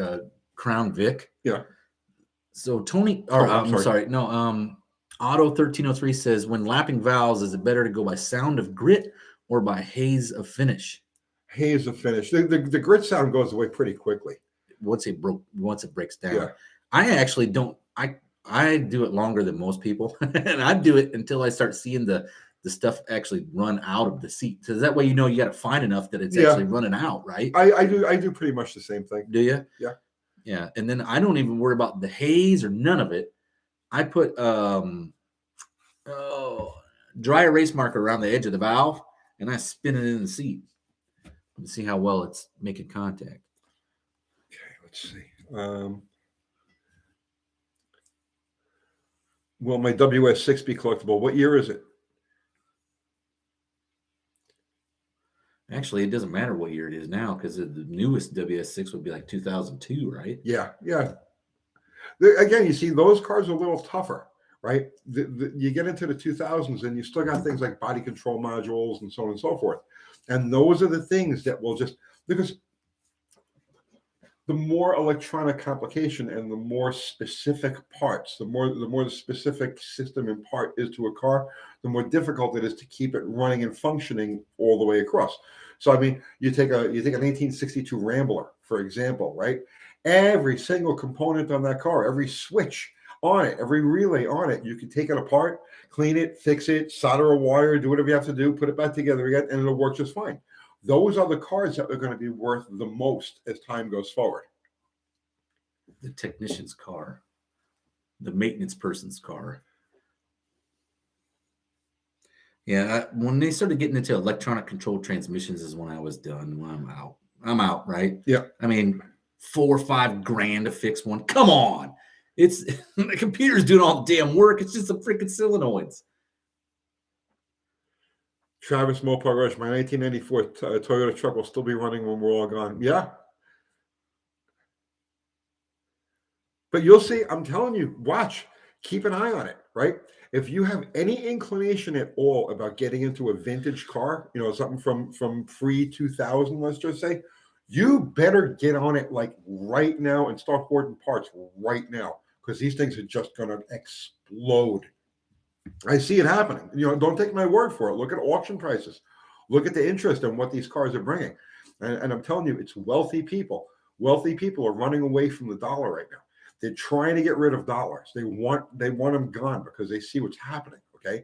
Crown Vic. Yeah. So Tony, Auto 1303 says, when lapping valves, is it better to go by sound of grit or by haze of finish? Haze of finish. The grit sound goes away pretty quickly once it breaks down. Yeah. I actually don't. I do it longer than most people, and I do it until I start seeing the stuff actually run out of the seat. So that way, you got to find enough that it's actually running out, right? I do pretty much the same thing. Do you? Yeah. Yeah, and then I don't even worry about the haze or none of it. I put dry erase marker around the edge of the valve, and I spin it in the seat and see how well it's making contact. Okay, let's see. Will my WS6 be collectible? What year is it? Actually, it doesn't matter what year it is now because the newest WS6 would be like 2002, right? Yeah. Again, you see, those cars are a little tougher, right? You get into the 2000s and you still got things like body control modules and so on and so forth. And those are the things that will just, because the more electronic complication and the more specific parts, the more the specific system and part is to a car, the more difficult it is to keep it running and functioning all the way across. So I mean, you take an 1862 Rambler, for example, right? Every single component on that car, every switch on it, every relay on it, you can take it apart, clean it, fix it, solder a wire, do whatever you have to do, put it back together again, and it'll work just fine. Those are the cars that are going to be worth the most as time goes forward. The technician's car, the maintenance person's car. Yeah, when they started getting into electronic controlled transmissions is when I was done. When I'm out, right? Yeah. I mean, $4 or $5 grand to fix one. Come on. It's the computer's doing all the damn work. It's just some freaking solenoids. Travis Mopar Rush, my 1994 Toyota truck will still be running when we're all gone. Yeah. But you'll see, I'm telling you, watch, keep an eye on it, right? If you have any inclination at all about getting into a vintage car, something from pre-2000, let's just say, you better get on it like right now and start hoarding parts right now, because these things are just going to explode. I see it happening. Don't take my word for it. Look at auction prices. Look at the interest and what these cars are bringing. And I'm telling you, it's wealthy people. Wealthy people are running away from the dollar right now. They're trying to get rid of dollars. They want them gone because they see what's happening. Okay.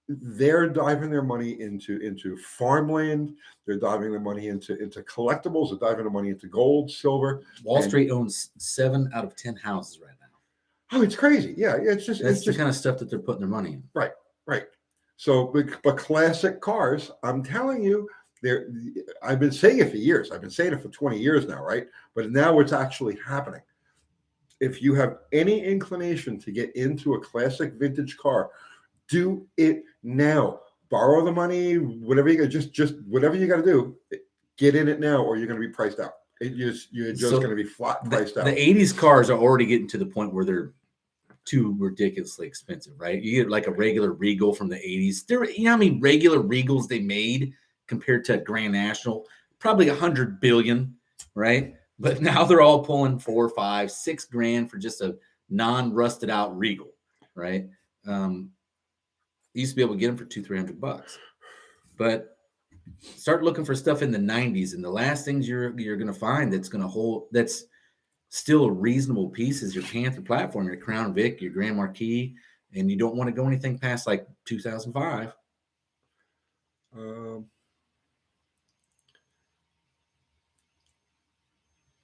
They're diving their money into farmland. They're diving their money into collectibles. They're diving their money into gold, silver. Wall Street owns 7 out of 10 houses right now. Oh, it's crazy. Yeah, it's just the kind of stuff that they're putting their money in. Right. So, but classic cars, I'm telling you, I've been saying it for years. I've been saying it for 20 years now, right? But now it's actually happening. If you have any inclination to get into a classic vintage car, do it now. Borrow the money, whatever you got, just whatever you got to do, get in it now, or you're going to be priced out. You're just going to be flat priced out. The 80s cars are already getting to the point where they're too ridiculously expensive, right? You get like a regular Regal from the 80s. You know how many regular Regals they made compared to a Grand National? Probably 100 billion, right? But now they're all pulling $4, $5, $6 grand for just a non-rusted out Regal, right? You used to be able to get them for $200-$300, but start looking for stuff in the 90s, and the last things you're going to find that's going to hold, that's still a reasonable piece, is your Panther platform, your Crown Vic, your Grand Marquis, and you don't want to go anything past like 2005.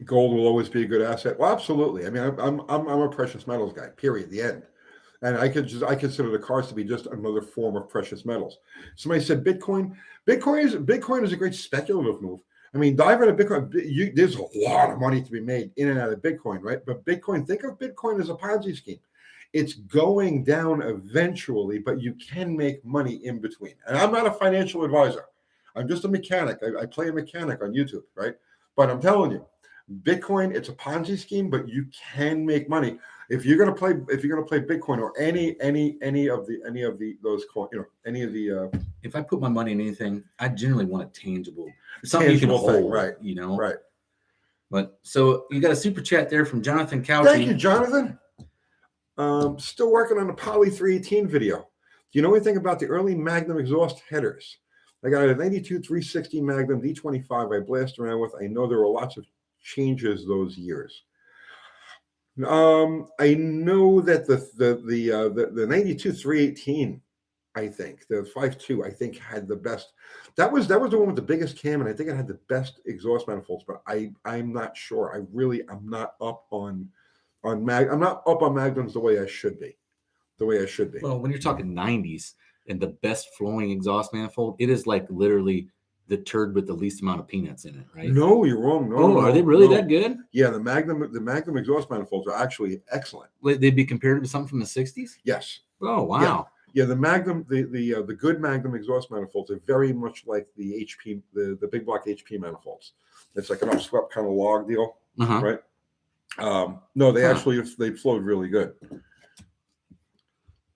Gold will always be a good asset. Well, absolutely. I mean, I'm a precious metals guy. Period. The end. And I consider the cars to be just another form of precious metals. Somebody said Bitcoin. Bitcoin is a great speculative move. I mean, dive into Bitcoin. There's a lot of money to be made in and out of Bitcoin, right? But Bitcoin, think of Bitcoin as a Ponzi scheme. It's going down eventually, but you can make money in between. And I'm not a financial advisor. I'm just a mechanic. I play a mechanic on YouTube, right? But I'm telling you, Bitcoin, it's a Ponzi scheme, but you can make money if you're going to play Bitcoin or any of those coins, any of the. If I put my money in anything, I generally want a tangible, something you can hold, thing, right? Right. But so you got a super chat there from Jonathan Couchy. Thank you, Jonathan. Still working on a Poly 318 video. Do you know anything about the early Magnum exhaust headers? I got a 92 360 Magnum D25 I blasted around with. I know there were lots of changes those years. I know that the 92 318, I think the 5.2, I think had the best. That was the one with the biggest cam, and I think it had the best exhaust manifolds. But I'm not sure. I'm not up on Magnums the way I should be. Well, when you're talking 90s and the best flowing exhaust manifold, it is like literally the turd with the least amount of peanuts in it, right? No, you're wrong. No, are they really that good? Yeah, the Magnum exhaust manifolds are actually excellent. They'd be compared to something from the 60s? Yes. Oh, wow. Yeah, the Magnum, the good Magnum exhaust manifolds are very much like the HP, the big block HP manifolds. It's like an upswept kind of log deal, right? No, they flowed really good.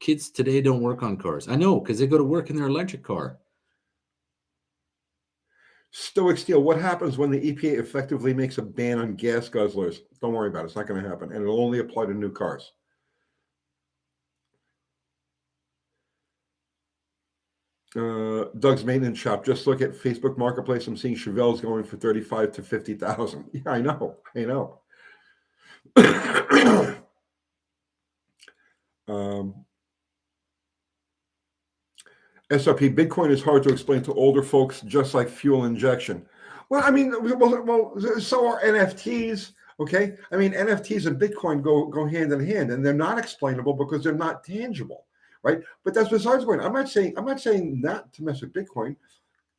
Kids today don't work on cars. I know, because they go to work in their electric car. Stoic Steel, what happens when the EPA effectively makes a ban on gas guzzlers? Don't worry about it. It's not going to happen. And it'll only apply to new cars. Doug's maintenance shop. Just look at Facebook Marketplace. I'm seeing Chevelles going for 35 to 50,000. Yeah, I know. SRP, Bitcoin is hard to explain to older folks, just like fuel injection. Well, I mean, so are NFTs. Okay, I mean, NFTs and Bitcoin go hand in hand, and they're not explainable because they're not tangible, right? But that's besides the point. I'm not saying not to mess with Bitcoin.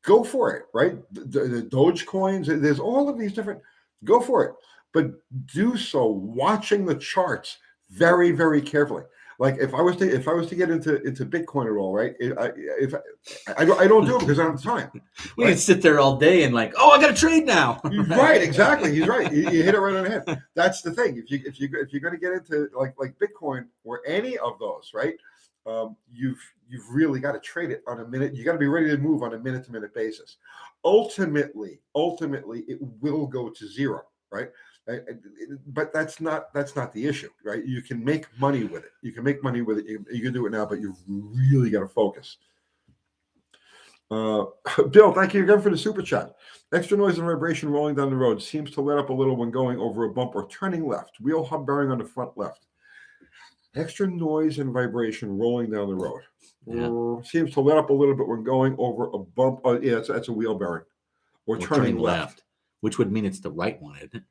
Go for it, right? The Doge coins. There's all of these different. Go for it, but do so watching the charts very, very carefully. Like if I was to get into Bitcoin at all, right? I don't do it because I don't have time. We can sit there all day and like, I got to trade now. Right, exactly. He's right. You hit it right on the head. That's the thing. If you're going to get into like Bitcoin or any of those, right? You've really got to trade it on a minute. You got to be ready to move on a minute-to-minute basis. Ultimately, it will go to zero, right? But that's not the issue, right? You can make money with it. You can do it now, but you really got to focus. Bill, thank you again for the super chat. Extra noise and vibration rolling down the road seems to let up a little when going over a bump or turning left. Wheel hub bearing on the front left. Extra noise and vibration rolling down the road. Seems to let up a little bit when going over a bump. Yeah, that's a wheel bearing. Or turning left. Which would mean it's the right one, isn't it?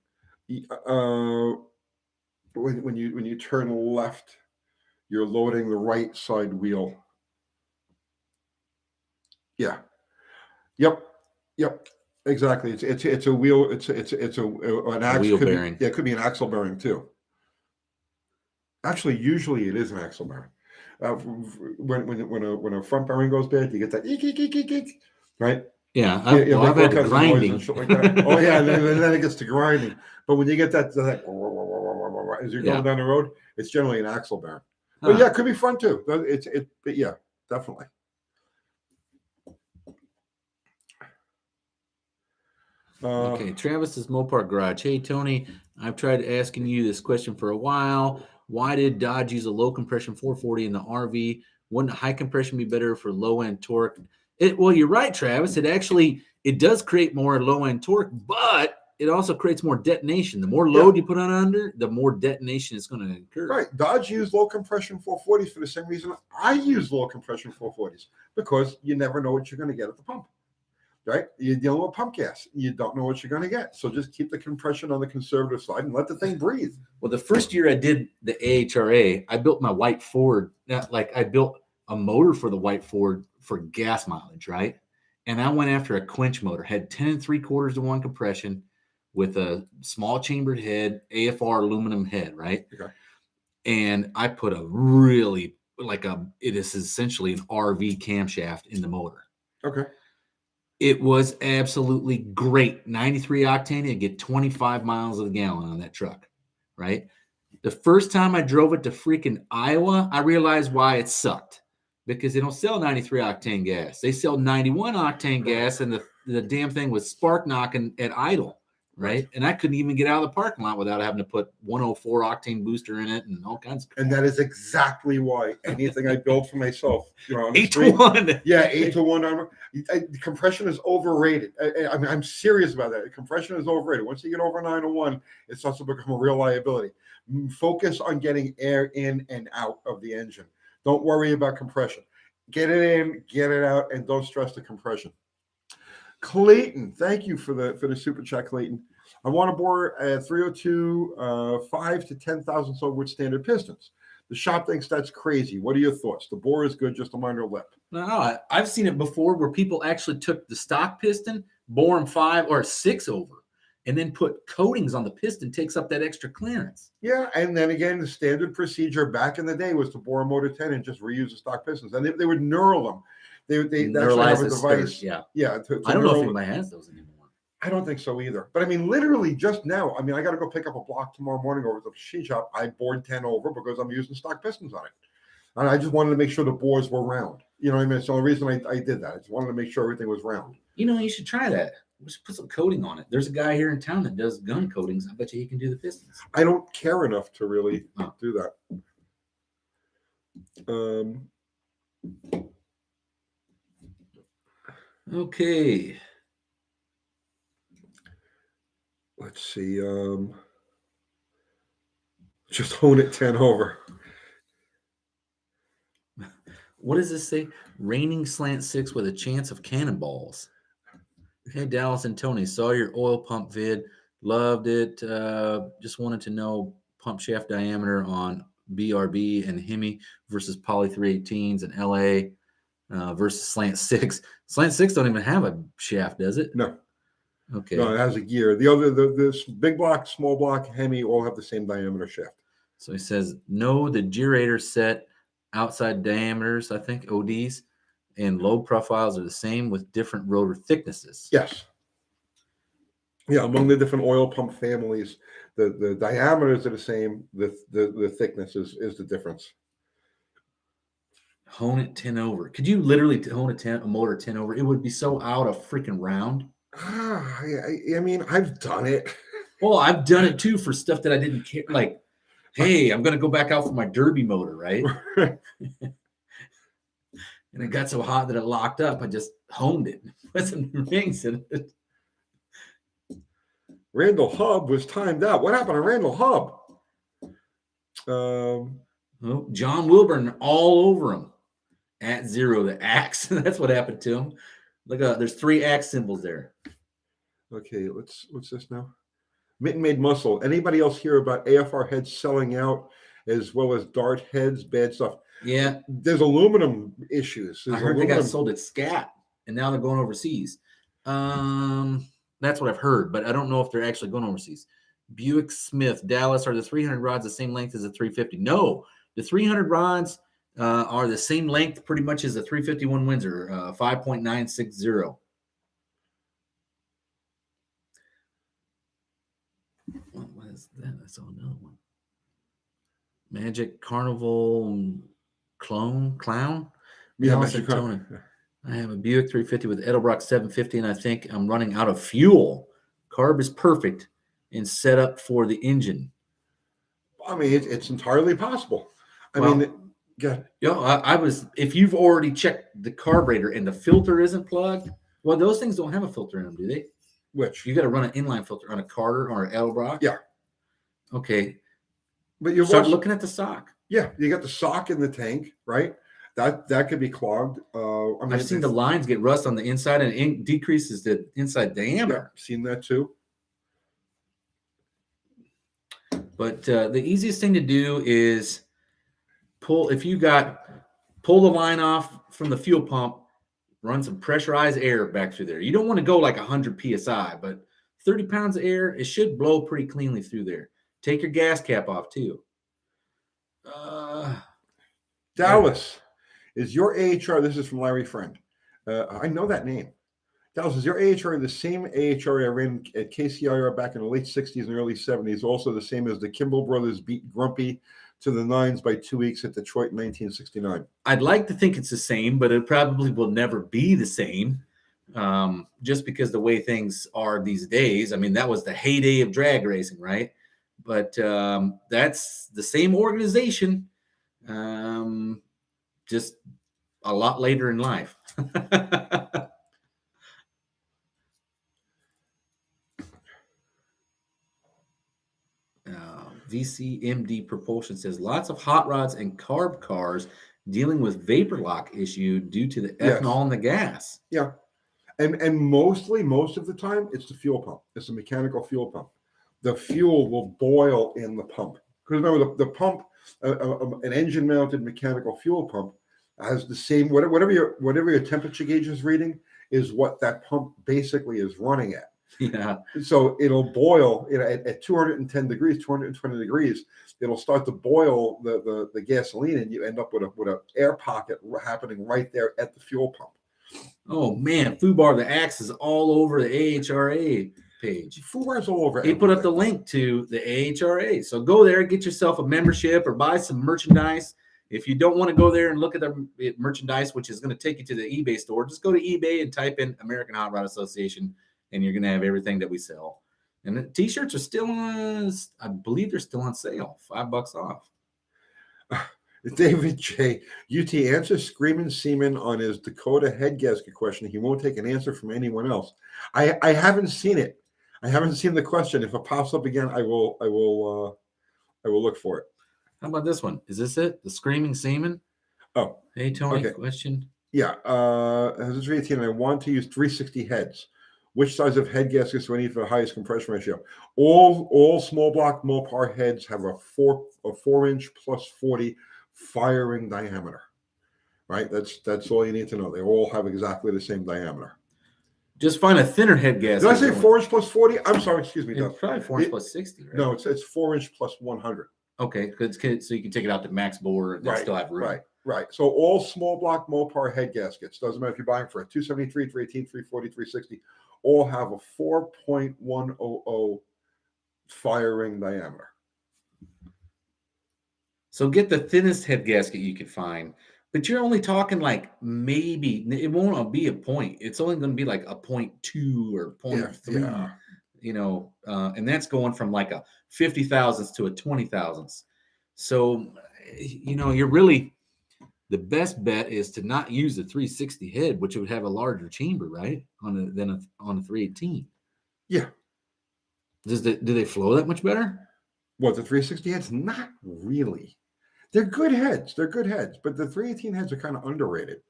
When you turn left, you're loading the right side wheel. Yeah. Yep. Exactly. It's a wheel. It's an axle. Wheel bearing. It could be an axle bearing too. Actually, usually it is an axle bearing. When a front bearing goes bad, you get that eek, eek, eek, eek, eek, right? Yeah, I've had grinding. And shit like that. Oh yeah, and then it gets to grinding. But when you get that as you're going down the road, it's generally an axle bearing. But yeah, it could be front too. But yeah, definitely. Okay, Travis's Mopar Garage. Hey, Tony, I've tried asking you this question for a while. Why did Dodge use a low compression 440 in the RV? Wouldn't high compression be better for low end torque? Well, you're right, Travis. It does create more low end torque, but it also creates more detonation. The more load you put on under, the more detonation is going to occur. Right. Dodge used low compression 440s for the same reason I use low compression 440s, because you never know what you're going to get at the pump. Right? You're dealing with pump gas. You don't know what you're going to get. So just keep the compression on the conservative side and let the thing breathe. Well, the first year I did the AHRA, I built my white Ford. I built a motor for the white Ford for gas mileage, right? And I went after a quench motor, had 10 3/4 to 1 compression with a small chambered head, AFR aluminum head, right? Okay. And I put a really, it is essentially an RV camshaft in the motor. Okay. It was absolutely great. 93 octane, it'd get 25 miles of the gallon on that truck, right? The first time I drove it to freaking Iowa, I realized why it sucked. Because they don't sell 93 octane gas. They sell 91 octane gas, and the damn thing was spark knocking at idle, right? And I couldn't even get out of the parking lot without having to put 104 octane booster in it and all kinds of crap. And that is exactly why anything I build for myself, 8-to-1. Yeah, 8-to-1 armor. Compression is overrated. I mean, I'm serious about that. Compression is overrated. Once you get over 9-to-1, it starts to become a real liability. Focus on getting air in and out of the engine. Don't worry about compression. Get it in, get it out, and don't stress the compression. Clayton, thank you for the super chat, Clayton. I want to bore a 302 5 to 10,000 with standard pistons. The shop thinks that's crazy. What are your thoughts? The bore is good, just a minor lip. No, I've seen it before where people actually took the stock piston, bore them 5 or 6 over, and then put coatings on the piston, takes up that extra clearance. Yeah, and then again, the standard procedure back in the day was to bore a motor 10 and just reuse the stock pistons. And they would knurl them. They actually have a device. Yeah. I don't know if anybody has those anymore. I don't think so either. But I mean, literally just now, I got to go pick up a block tomorrow morning over at the machine shop. I bored 10 over because I'm using stock pistons on it. And I just wanted to make sure the bores were round. You know what I mean? So the reason I did that, I just wanted to make sure everything was round. You should try that. We should put some coating on it. There's a guy here in town that does gun coatings. I bet you he can do the pistons. I don't care enough to really do that. Okay. Let's see. Just hone it 10 over. What does this say? Raining slant 6 with a chance of cannonballs. Hey, Dallas and Tony, saw your oil pump vid. Loved it. Just wanted to know pump shaft diameter on BRB and Hemi versus Poly 318s and LA versus Slant 6. Slant 6 don't even have a shaft, does it? No. Okay. No, it has a gear. The big block, small block, Hemi all have the same diameter shaft. So he says, no, the gerator set outside diameters, I think, ODs, and load profiles are the same with different rotor thicknesses. Yes. Yeah, among the different oil pump families, the diameters are the same. The thickness is the difference. Hone it 10 over. Could you literally hone a motor 10 over? It would be so out of freaking round. I mean, I've done it. Well, I've done it too for stuff that I didn't care. Like, hey, I'm going to go back out for my derby motor, right? and it got so hot that it locked up. I just honed it, put some rings in it. Randall Hub was timed out. What happened to Randall Hub? Oh, John Wilburn all over him at 0. The axe. That's what happened to him. Look, there's 3 axe symbols there. Okay, what's this now? Mitten Made Muscle. Anybody else hear about AFR heads selling out as well as Dart heads? Bad stuff. Yeah. There's aluminum issues. I heard they got sold at Scat, and now they're going overseas. That's what I've heard, but I don't know if they're actually going overseas. Buick Smith, Dallas, are the 300 rods the same length as the 350? No, the 300 rods are the same length pretty much as the 351 Windsor, 5.960. What is that? I saw another one. Magic Carnival Clown. Yeah, Magic Carnival. I have a Buick 350 with Edelbrock 750, and I think I'm running out of fuel. Carb is perfect and set up for the engine. I mean, it's entirely possible. I was. If you've already checked the carburetor and the filter isn't plugged, well, those things don't have a filter in them, do they? Which? You got to run an inline filter on a Carter or an Edelbrock. Yeah. Okay. But you start looking at the sock. Yeah, you got the sock in the tank, right? That could be clogged. I've seen the lines get rust on the inside, and it decreases the inside diameter. Yeah, seen that too. But the easiest thing to do is pull the line off from the fuel pump, run some pressurized air back through there. You don't want to go like 100 psi, but 30 pounds of air, it should blow pretty cleanly through there. Take your gas cap off too. Dallas, is your AHR, this is from Larry Friend. I know that name. Dallas, is your AHR the same AHR I ran at KCIR back in the late 60s and early 70s, also the same as the Kimball brothers beat Grumpy to the 9s by 2 weeks at Detroit in 1969? I'd like to think it's the same, but it probably will never be the same, just because the way things are these days. I mean, that was the heyday of drag racing, right? But that's the same organization, just a lot later in life. VCMD Propulsion says lots of hot rods and carb cars dealing with vapor lock issue due to the ethanol in the gas. Yeah. And most of the time, it's the fuel pump. It's a mechanical fuel pump. The fuel will boil in the pump. Because remember, the pump, an engine-mounted mechanical fuel pump, has the same, whatever your temperature gauge is reading, is what that pump basically is running at. Yeah. So it'll boil at 210 degrees, 220 degrees. It'll start to boil the gasoline, and you end up with a air pocket happening right there at the fuel pump. Oh man, Fubar the Axe is all over the AHRA page. Fubar's all over. He put up the link to the AHRA, so go there, get yourself a membership, or buy some merchandise. If you don't want to go there and look at the merchandise, which is going to take you to the eBay store, just go to eBay and type in American Hot Rod Association, and you're going to have everything that we sell. And the T-shirts are still on, I believe they're still on sale, $5 off. David J. UT answers Screaming Seaman on his Dakota head gasket question. He won't take an answer from anyone else. I haven't seen it. I haven't seen the question. If it pops up again, I will look for it. How about this one? Is this it? The Screaming Seaman? Oh. Hey, Tony, okay. Question. Yeah. This is 18. I want to use 360 heads. Which size of head gaskets do I need for the highest compression ratio? All small block Mopar heads have a 4-inch plus 40 firing diameter. Right? That's all you need to know. They all have exactly the same diameter. Just find a thinner head gasket. Did I say 4-inch plus 40? I'm sorry, excuse me. It's probably 4-inch plus 60, right? No, it's 4-inch plus 100. Okay, so you can take it out to max bore and still have room. Right. So all small block Mopar head gaskets, doesn't matter if you're buying for a 273, 318, 340, 360, all have a 4.100 firing diameter. So get the thinnest head gasket you can find, but you're only talking like maybe, it won't be a point. It's only going to be like a 0.2 or 0.3, and that's going from like a 50 thousandths to a 20 thousandths. So, you're really, the best bet is to not use the 360 head, which would have a larger chamber, right? On a 318. Yeah. Do they flow that much better? What, the 360 heads? Not really. They're good heads. They're good heads, but the 318 heads are kind of underrated.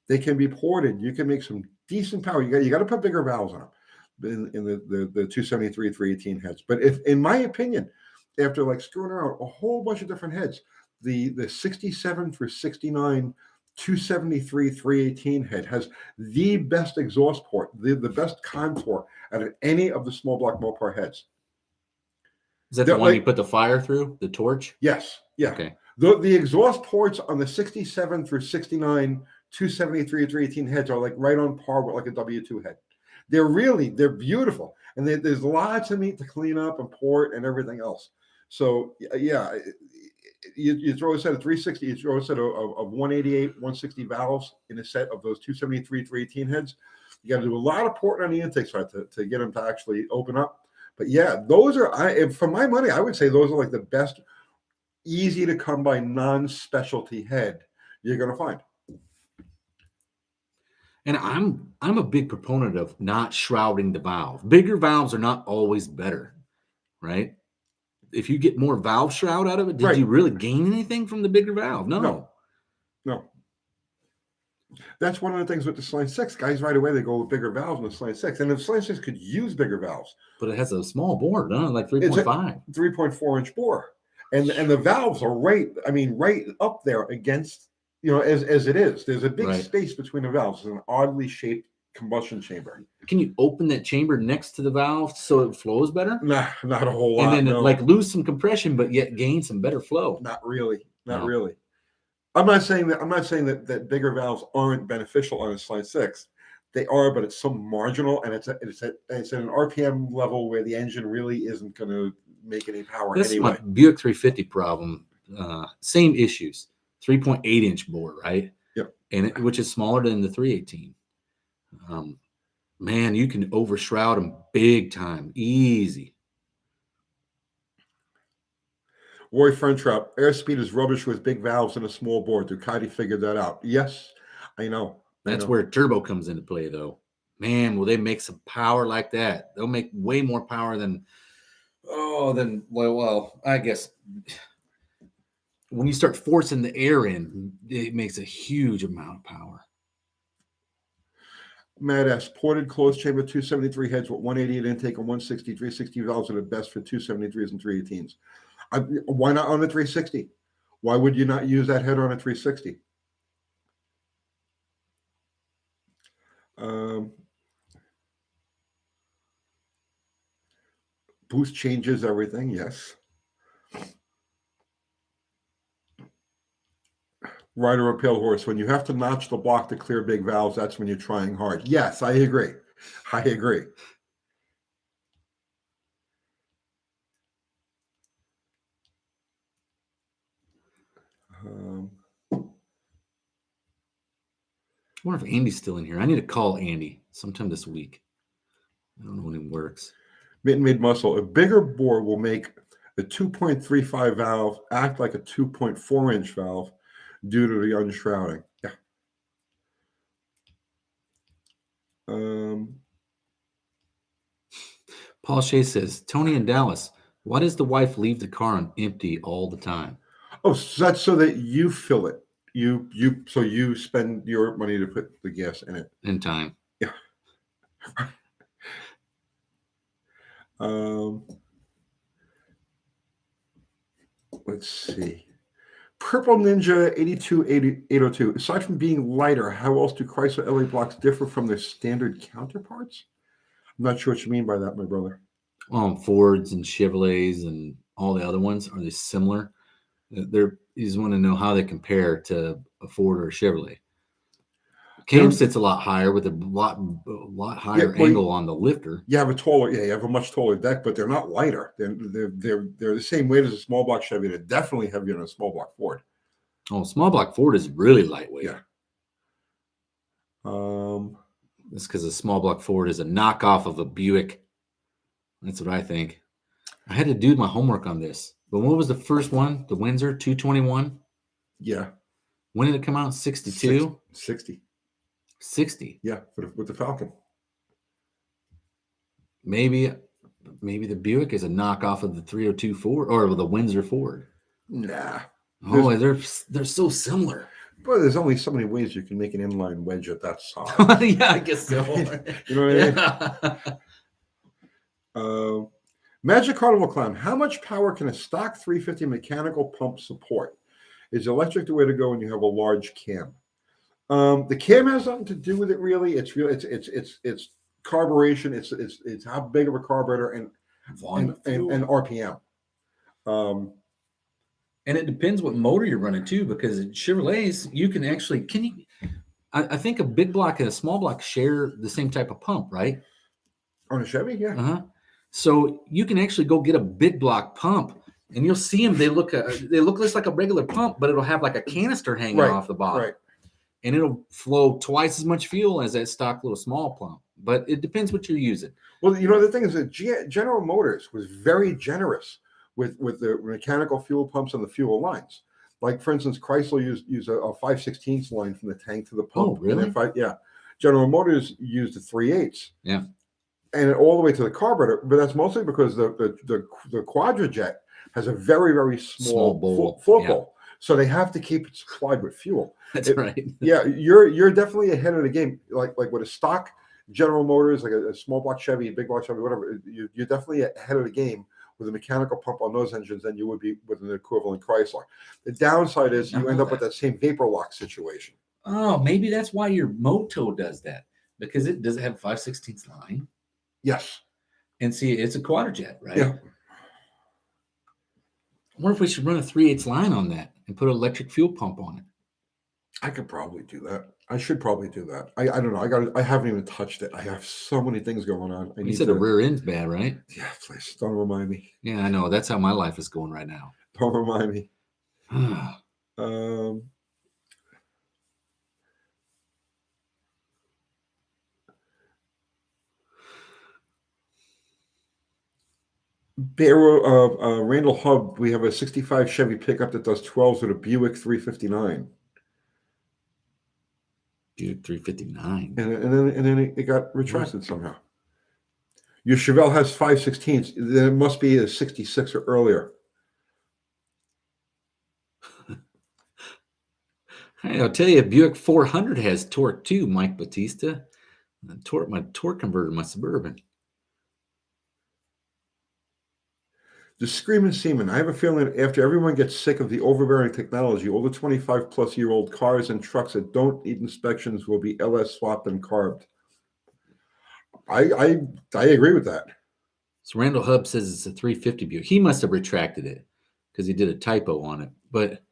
They can be ported. You can make some decent power. You got to put bigger valves on them in the 273 318 heads. But if, in my opinion, after like screwing around a whole bunch of different heads, the 67 through 69 273 318 head has the best exhaust port, the best contour out of any of the small block Mopar heads. Is that the one you put the fire through, the torch? Yes. Yeah. Okay. The exhaust ports on the 67 through 69 273 318 heads are like right on par with like a W2 head. They're beautiful, and there's lots of meat to clean up and port and everything else. So yeah, you throw a set of 360, you throw a set of 188 160 valves in a set of those 273 318 heads. You got to do a lot of porting on the intake side to get them to actually open up. But yeah, those are, for my money, I would say those are like the best, easy to come by non-specialty head you're going to find. And I'm a big proponent of not shrouding the valve. Bigger valves are not always better, right? If you get more valve shroud out of it, did you really gain anything from the bigger valve? No. That's one of the things with the Slant 6. Guys right away, they go with bigger valves in the Slant 6. And the Slant 6 could use bigger valves. But it has a small bore, like 3.5. 3.4-inch bore. And the valves are right up there against, as it is. There's a big space between the valves. It's an oddly shaped combustion chamber. Can you open that chamber next to the valve so it flows better? Nah, not a whole lot. And then lose some compression, but yet gain some better flow. Not really. Not really. I'm not saying that bigger valves aren't beneficial on a Slant 6. They are, but it's so marginal, and it's at an RPM level where the engine really isn't going to make any power anyway. My Buick 350 problem. Same issues. 3.8-inch bore, right? Yep. And which is smaller than the 318. Man, you can overshroud them big time, easy. Roy Frentrop, airspeed is rubbish with big valves and a small bore. Ducati figured that out. Yes, I know. That's where turbo comes into play, though. Man, will they make some power like that? They'll make way more power than I guess when you start forcing the air in, it makes a huge amount of power. Matt S. Ported closed chamber 273 heads with 188 intake and 160, 360 valves are the best for 273s and 318s. Why not on the 360? Why would you not use that head on a 360? Boost changes everything, yes. Rider or Pale Horse, when you have to notch the block to clear big valves, that's when you're trying hard. Yes, I agree. I agree. I wonder if Andy's still in here. I need to call Andy sometime this week. I don't know when it works. Mid muscle. A bigger bore will make the 2.35 valve act like a 2.4-inch valve due to the unshrouding. Yeah. Paul Shea says, Tony in Dallas, why does the wife leave the car on empty all the time? Oh, so that's so that you fill it. So you spend your money to put the gas in it. In time. Yeah. Let's see. Purple Ninja 82802. Aside from being lighter, how else do Chrysler LA blocks differ from their standard counterparts? I'm not sure what you mean by that, my brother. Fords and Chevrolets and all the other ones, are they similar? You just want to know how they compare to a Ford or a Chevrolet. Cam sits a lot higher with a lot higher angle on the lifter. You have a much taller deck, but they're not lighter. They're the same weight as a small block Chevy. They're definitely heavier than a small block Ford. Oh, small block Ford is really lightweight. Yeah. That's because a small block Ford is a knockoff of a Buick. That's what I think. I had to do my homework on this. But what was the first one? The Windsor 221? Yeah. When did it come out? 62? 60. 60. Yeah, with the Falcon. Maybe the Buick is a knockoff of the 302 Ford or the Windsor Ford. Nah. Oh, they're so similar. But there's only so many ways you can make an inline wedge at that size. Yeah, I guess so. You know what I mean? Magic Carnival Clown. How much power can a stock 350 mechanical pump support? Is electric the way to go when you have a large cam? The cam has nothing to do with it, really. It's carburation. It's how big of a carburetor and RPM. And it depends what motor you're running too, because in Chevrolets, you can actually I think a big block and a small block share the same type of pump, right? On a Chevy, yeah. Uh-huh. So you can actually go get a big block pump, and you'll see them. They look just like a regular pump, but it'll have like a canister hanging off the bottom, right? And it'll flow twice as much fuel as that stock little small pump. But it depends what you're using. Well, the thing is that General Motors was very generous with the mechanical fuel pumps and the fuel lines. Like, for instance, Chrysler used a 5/16 line from the tank to the pump. Oh, really? Yeah. General Motors used a 3/8. Yeah. And all the way to the carburetor, but that's mostly because the Quadrajet has a very, very small bowl. float bowl, so they have to keep it supplied with fuel. That's right. Yeah, you're definitely ahead of the game. Like with a stock General Motors, like a small block Chevy, big block Chevy, whatever, you're definitely ahead of the game with a mechanical pump on those engines than you would be with an equivalent Chrysler. The downside is you end up with that same vapor lock situation. Oh, maybe that's why your Moto does that, because it does have 5/16 line. Yes. And see, it's a Quadrajet, right? Yeah. I wonder if we should run a 3/8 line on that and put an electric fuel pump on it. I could probably do that. I should probably do that. I don't know. I haven't even touched it. I have so many things going on. You said the rear end's bad, right? Yeah, please don't remind me. Yeah, I know. That's how my life is going right now. Don't remind me. Randall Hub, we have a 65 Chevy pickup that does 12s with a Buick 359. Buick 359. And then it got retracted somehow. Your Chevelle has 5/16. Then it must be a 66 or earlier. Hey, I'll tell you, Buick 400 has torque too, Mike Batista. My torque converter, my Suburban. The Screaming Seaman. I have a feeling that after everyone gets sick of the overbearing technology, all the 25-plus-year-old cars and trucks that don't need inspections will be LS swapped and carved. I agree with that. So Randall Hub says it's a 350 Buick. He must have retracted it because he did a typo on it. But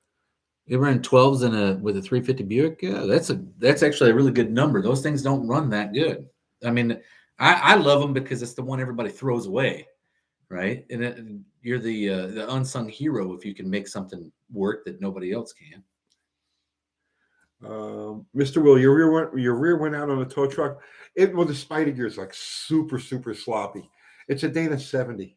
it ran 12s with a 350 Buick. Yeah, that's actually a really good number. Those things don't run that good. I mean, I love them because it's the one everybody throws away, right? And you're the unsung hero if you can make something work that nobody else can. Mr. Will, your rear went out on a tow truck. The spider gear is like super, super sloppy. It's a Dana 70.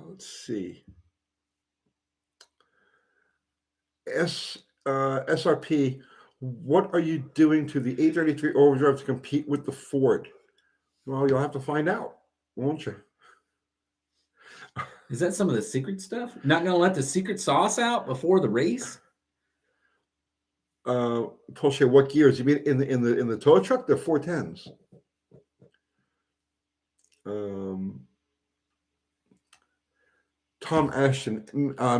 Let's see. SRP, what are you doing to the 833 overdrive to compete with the Ford? Well, you'll have to find out, won't you? Is that some of the secret stuff? Not going to let the secret sauce out before the race? Porsche, what gears? You mean in the tow truck? They're 410s. Tom Ashton,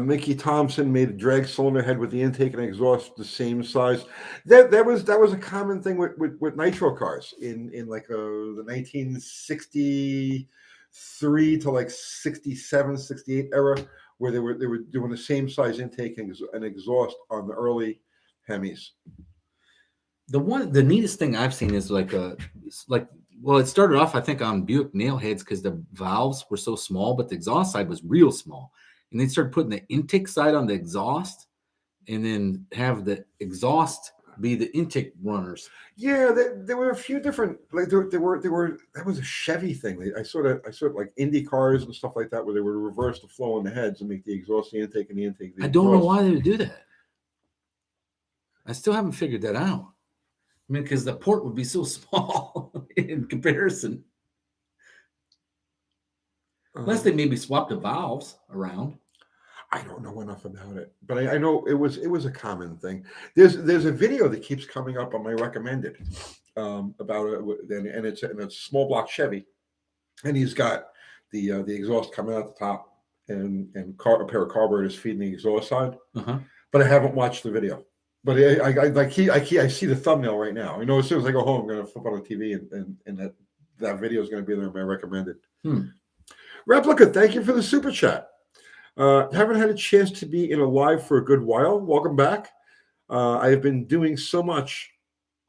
Mickey Thompson made a drag cylinder head with the intake and exhaust the same size. That was a common thing with nitro cars in like the 1963 to like 67, 68 era, where they were doing the same size intake and exhaust on the early Hemis. The neatest thing I've seen is it started off, I think, on Buick nailheads because the valves were so small, but the exhaust side was real small. And they started putting the intake side on the exhaust and then have the exhaust be the intake runners. Yeah, there were a few different, like there were that was a Chevy thing. I sort of like Indy cars and stuff like that, where they would reverse the flow in the heads and make the exhaust the intake and the intake the I don't know exhaust. why they would do that. I still haven't figured that out. I mean, because the port would be so small in comparison. Unless they maybe swapped the valves around. I don't know enough about it, but I know it was a common thing. There's a video that keeps coming up on my recommended about it, and it's a small block Chevy, and he's got the exhaust coming out the top and a pair of carburetors feeding the exhaust side. But I haven't watched the video. But I see the thumbnail right now. You know, as soon as I go home, I'm going to flip on the TV and that video is going to be there in my recommended. Replica, thank you for the super chat. Haven't had a chance to be in a live for a good while. Welcome back. I have been doing so much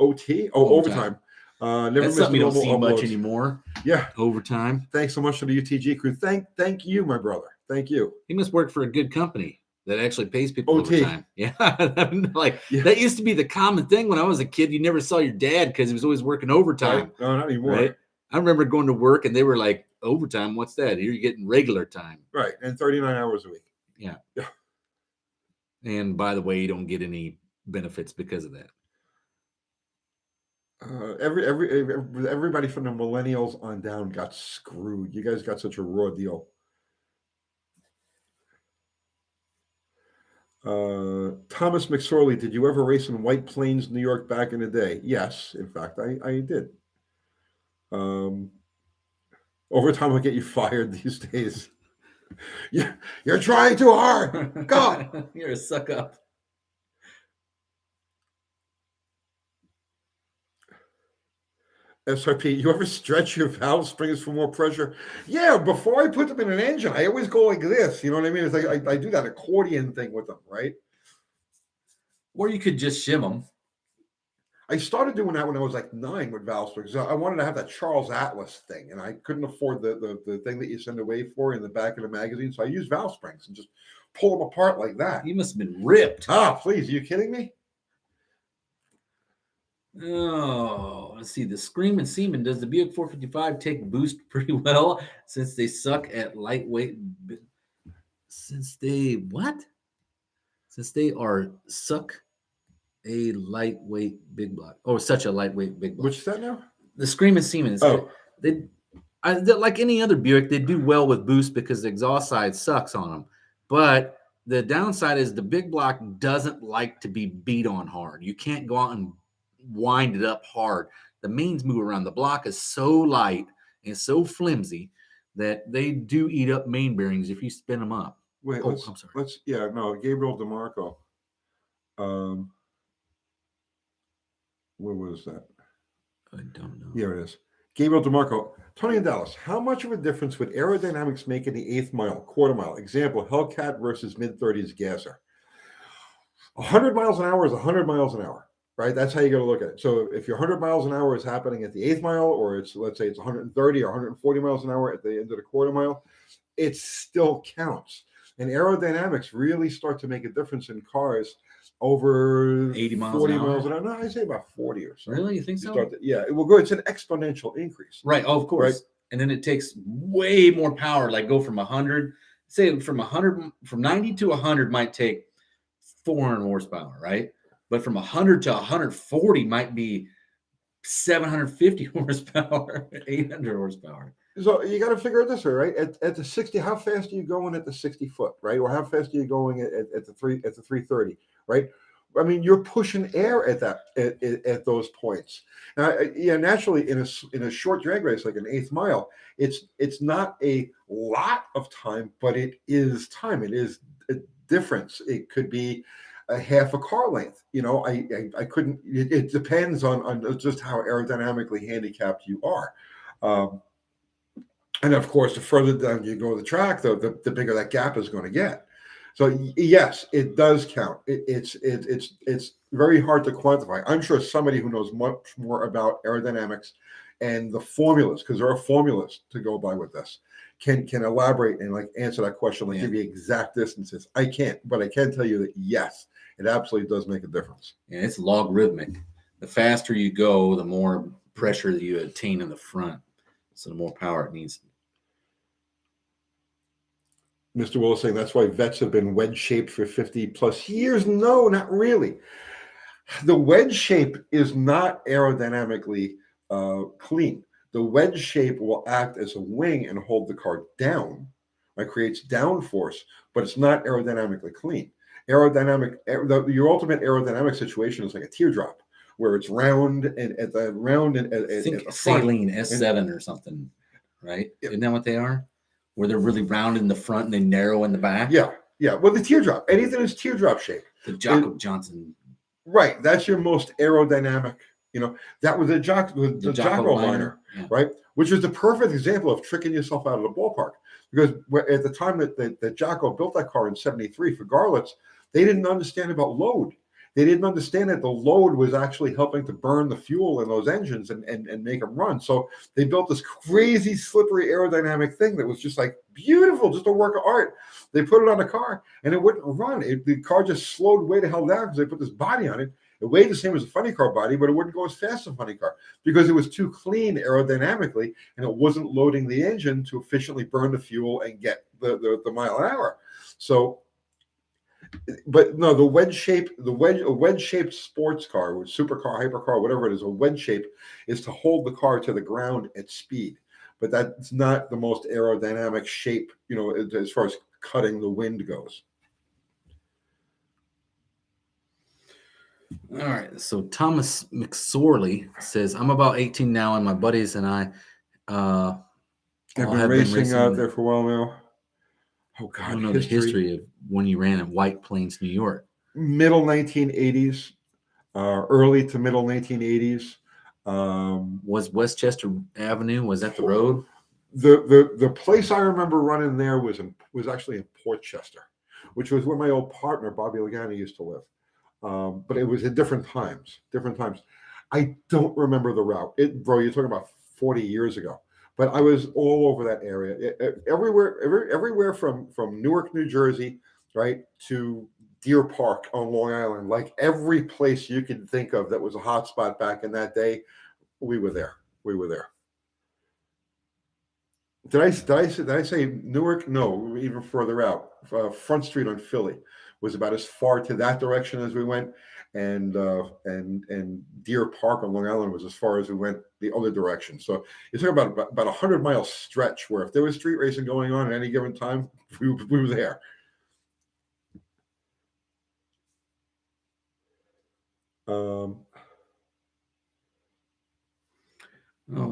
overtime. Never That's missed something you don't normal see uploads. much anymore. Yeah, overtime. Thanks so much to the UTG crew. Thank you, my brother. Thank you. He must work for a good company that actually pays people overtime. Yeah, that used to be the common thing when I was a kid. You never saw your dad because he was always working overtime. Right? No, not anymore. Right? I remember going to work and they were like, overtime, what's that? Here you're getting regular time. Right, and 39 hours a week. Yeah. And by the way, you don't get any benefits because of that. Everybody from the millennials on down got screwed. You guys got such a raw deal. Thomas McSorley, did you ever race in White Plains, New York back in the day? Yes, in fact, I did. Overtime will get you fired these days. You're trying too hard. God, you're a suck up. SRP, you ever stretch your valve springs for more pressure? Yeah, before I put them in an engine, I always go like this. You know what I mean? It's like I do that accordion thing with them, right? Or you could just shim them. I started doing that when I was like 9 with valve springs. I wanted to have that Charles Atlas thing, and I couldn't afford the thing that you send away for in the back of the magazine. So I used valve springs and just pull them apart like that. You must have been ripped. Please, are you kidding me? Oh, let's see. The Screaming Seaman, does the Buick 455 take boost pretty well since they suck at lightweight? Since they are suck a lightweight big block. Oh, such a lightweight big block. Which is that now? The Screaming Seaman. They like any other Buick, they do well with boost because the exhaust side sucks on them. But the downside is the big block doesn't like to be beat on hard. You can't go out and wind it up hard. The mains move around. The block is so light and so flimsy that they do eat up main bearings if you spin them up. Wait, I'm sorry. Gabriel DeMarco. Where was that? I don't know. Here it is. Gabriel DeMarco. Tony and Dallas, how much of a difference would aerodynamics make in the 8th mile, quarter mile? Example, Hellcat versus mid-30s gasser. 100 miles an hour is 100 miles an hour. Right, that's how you got to look at it. So if your 100 miles an hour is happening at the 8th mile, or let's say it's 130 or 140 miles an hour at the end of the quarter mile, it still counts. And aerodynamics really start to make a difference in cars over 80 miles 40 an hour. miles an hour. No, I say about 40 or so. Really, you think so? It will go. It's an exponential increase. Right. Oh, of course. Right? And then it takes way more power. Like go from 100, say from 90 to 100 might take 400 horsepower, right? But from 100 to 140 might be 750 horsepower, 800 horsepower. So you got to figure it this way, right? At the 60, how fast are you going at the 60 foot, right? Or how fast are you going at the 330, right? I mean, you're pushing air at at those points. Now, naturally, in a short drag race like an 8th mile, it's not a lot of time, but it is time. It is a difference. It could be a half a car length. You know, I couldn't. It depends on just how aerodynamically handicapped you are. And of course, the further down you go the track, the bigger that gap is going to get. So yes, it does count. It's very hard to quantify. I'm sure somebody who knows much more about aerodynamics and the formulas, because there are formulas to go by with this, can elaborate and like answer that question, like give you exact distances. I can't, but I can tell you that yes, It absolutely does make a difference. And it's logarithmic. The faster you go, the more pressure that you attain in the front. So the more power it needs. Mr. Willis saying that's why vets have been wedge shaped for 50 plus years. No, not really. The wedge shape is not aerodynamically clean. The wedge shape will act as a wing and hold the car down. It creates downforce, but it's not aerodynamically clean. Your ultimate aerodynamic situation is like a teardrop, where it's round and at the round and I think at the Saline S7 or something, right? Yeah. Isn't that what they are? Where they're really round in the front and they narrow in the back? Yeah. Well, the teardrop, anything is teardrop shape. The Jacob Johnson. Right. That's your most aerodynamic. That was the Jocko liner, yeah. Right? Which is the perfect example of tricking yourself out of the ballpark. Because at the time that Jocko built that car in '73 for Garlitz, they didn't understand about load. They didn't understand that the load was actually helping to burn the fuel in those engines and make them run. So they built this crazy slippery aerodynamic thing that was just like beautiful, just a work of art. They put it on the car and it wouldn't run. The car just slowed way the hell down because they put this body on it. It weighed the same as a funny car body, but it wouldn't go as fast as a funny car because it was too clean aerodynamically and it wasn't loading the engine to efficiently burn the fuel and get the mile an hour. So, but no, a wedge-shaped sports car, or supercar, hypercar, whatever it is, a wedge shape is to hold the car to the ground at speed. But that's not the most aerodynamic shape, as far as cutting the wind goes. All right. So Thomas McSorley says, I'm about 18 now, and my buddies and I have been racing out there for a while now. Oh, God. I don't know the history of when you ran at White Plains, New York. Middle 1980s, early to middle 1980s. Was Westchester Avenue, was that the road? The place I remember running there was actually in Portchester, which was where my old partner, Bobby Lagani, used to live. But it was at different times. I don't remember the route. Bro, you're talking about 40 years ago. But I was all over that area, everywhere from Newark, New Jersey, right, to Deer Park on Long Island. Like every place you could think of that was a hot spot back in that day, we were there. Did I say Newark? No, even further out. Front Street on Philly was about as far to that direction as we went, and Deer Park on Long Island was as far as we went the other direction. So you're talking about 100-mile stretch where if there was street racing going on at any given time, we were there.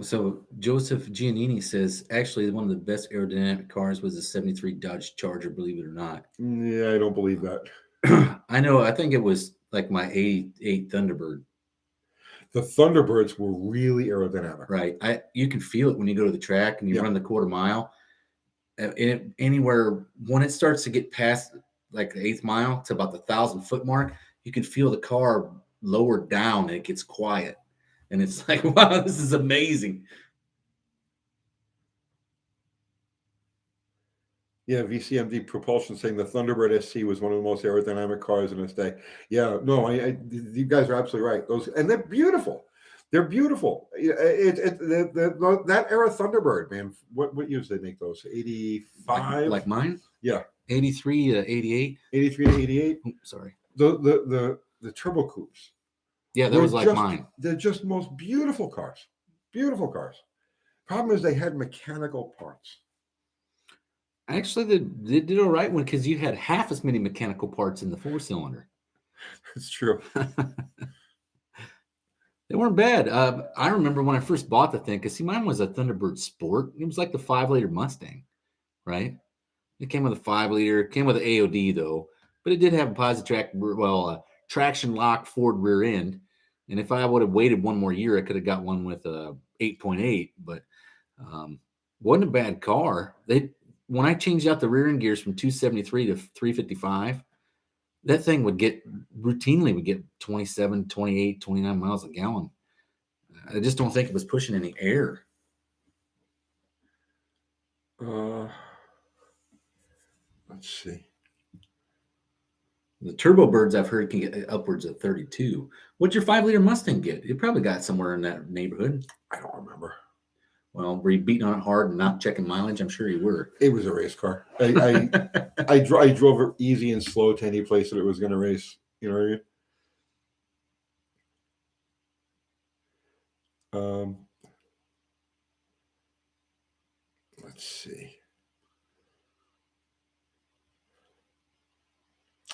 So Joseph Giannini says, actually, one of the best aerodynamic cars was the 73 Dodge Charger, believe it or not. Yeah, I don't believe that. I know. I think it was like my 88 Thunderbird. The Thunderbirds were really aerodynamic. Right. You can feel it when you go to the track and you run the quarter mile. Anywhere, when it starts to get past like the 8th mile to about the 1,000-foot mark, you can feel the car lower down and it gets quiet. And it's like, wow, this is amazing. Yeah, VCMD Propulsion saying the Thunderbird SC was one of the most aerodynamic cars in its day. Yeah, no, you guys are absolutely right. And they're beautiful. They're beautiful. That era Thunderbird, man. What years did they make those? 85? Like mine? Yeah. 83 to 88. 83 to 88. Sorry. The turbo coupes. Yeah, that was like mine. They're just most beautiful cars. Beautiful cars. Problem is they had mechanical parts. Actually, they did all right because you had half as many mechanical parts in the 4-cylinder. It's true. They weren't bad. I remember when I first bought the thing, because mine was a Thunderbird Sport. It was like the 5-liter Mustang, right? It came with a 5-liter. Came with an AOD, though. But it did have a traction lock Ford rear end. And if I would have waited one more year, I could have got one with a 8.8. But wasn't a bad car. When I changed out the rear end gears from 273 to 355, that thing would get 27, 28, 29 miles a gallon. I just don't think it was pushing any air. Let's see. The Turbo Birds I've heard can get upwards of 32. What'd your 5-liter Mustang get? It probably got somewhere in that neighborhood. I don't remember. Well, were you beating on it hard and not checking mileage? I'm sure you were. It was a race car. I drove it easy and slow to any place that it was going to race. You know what I mean? Let's see.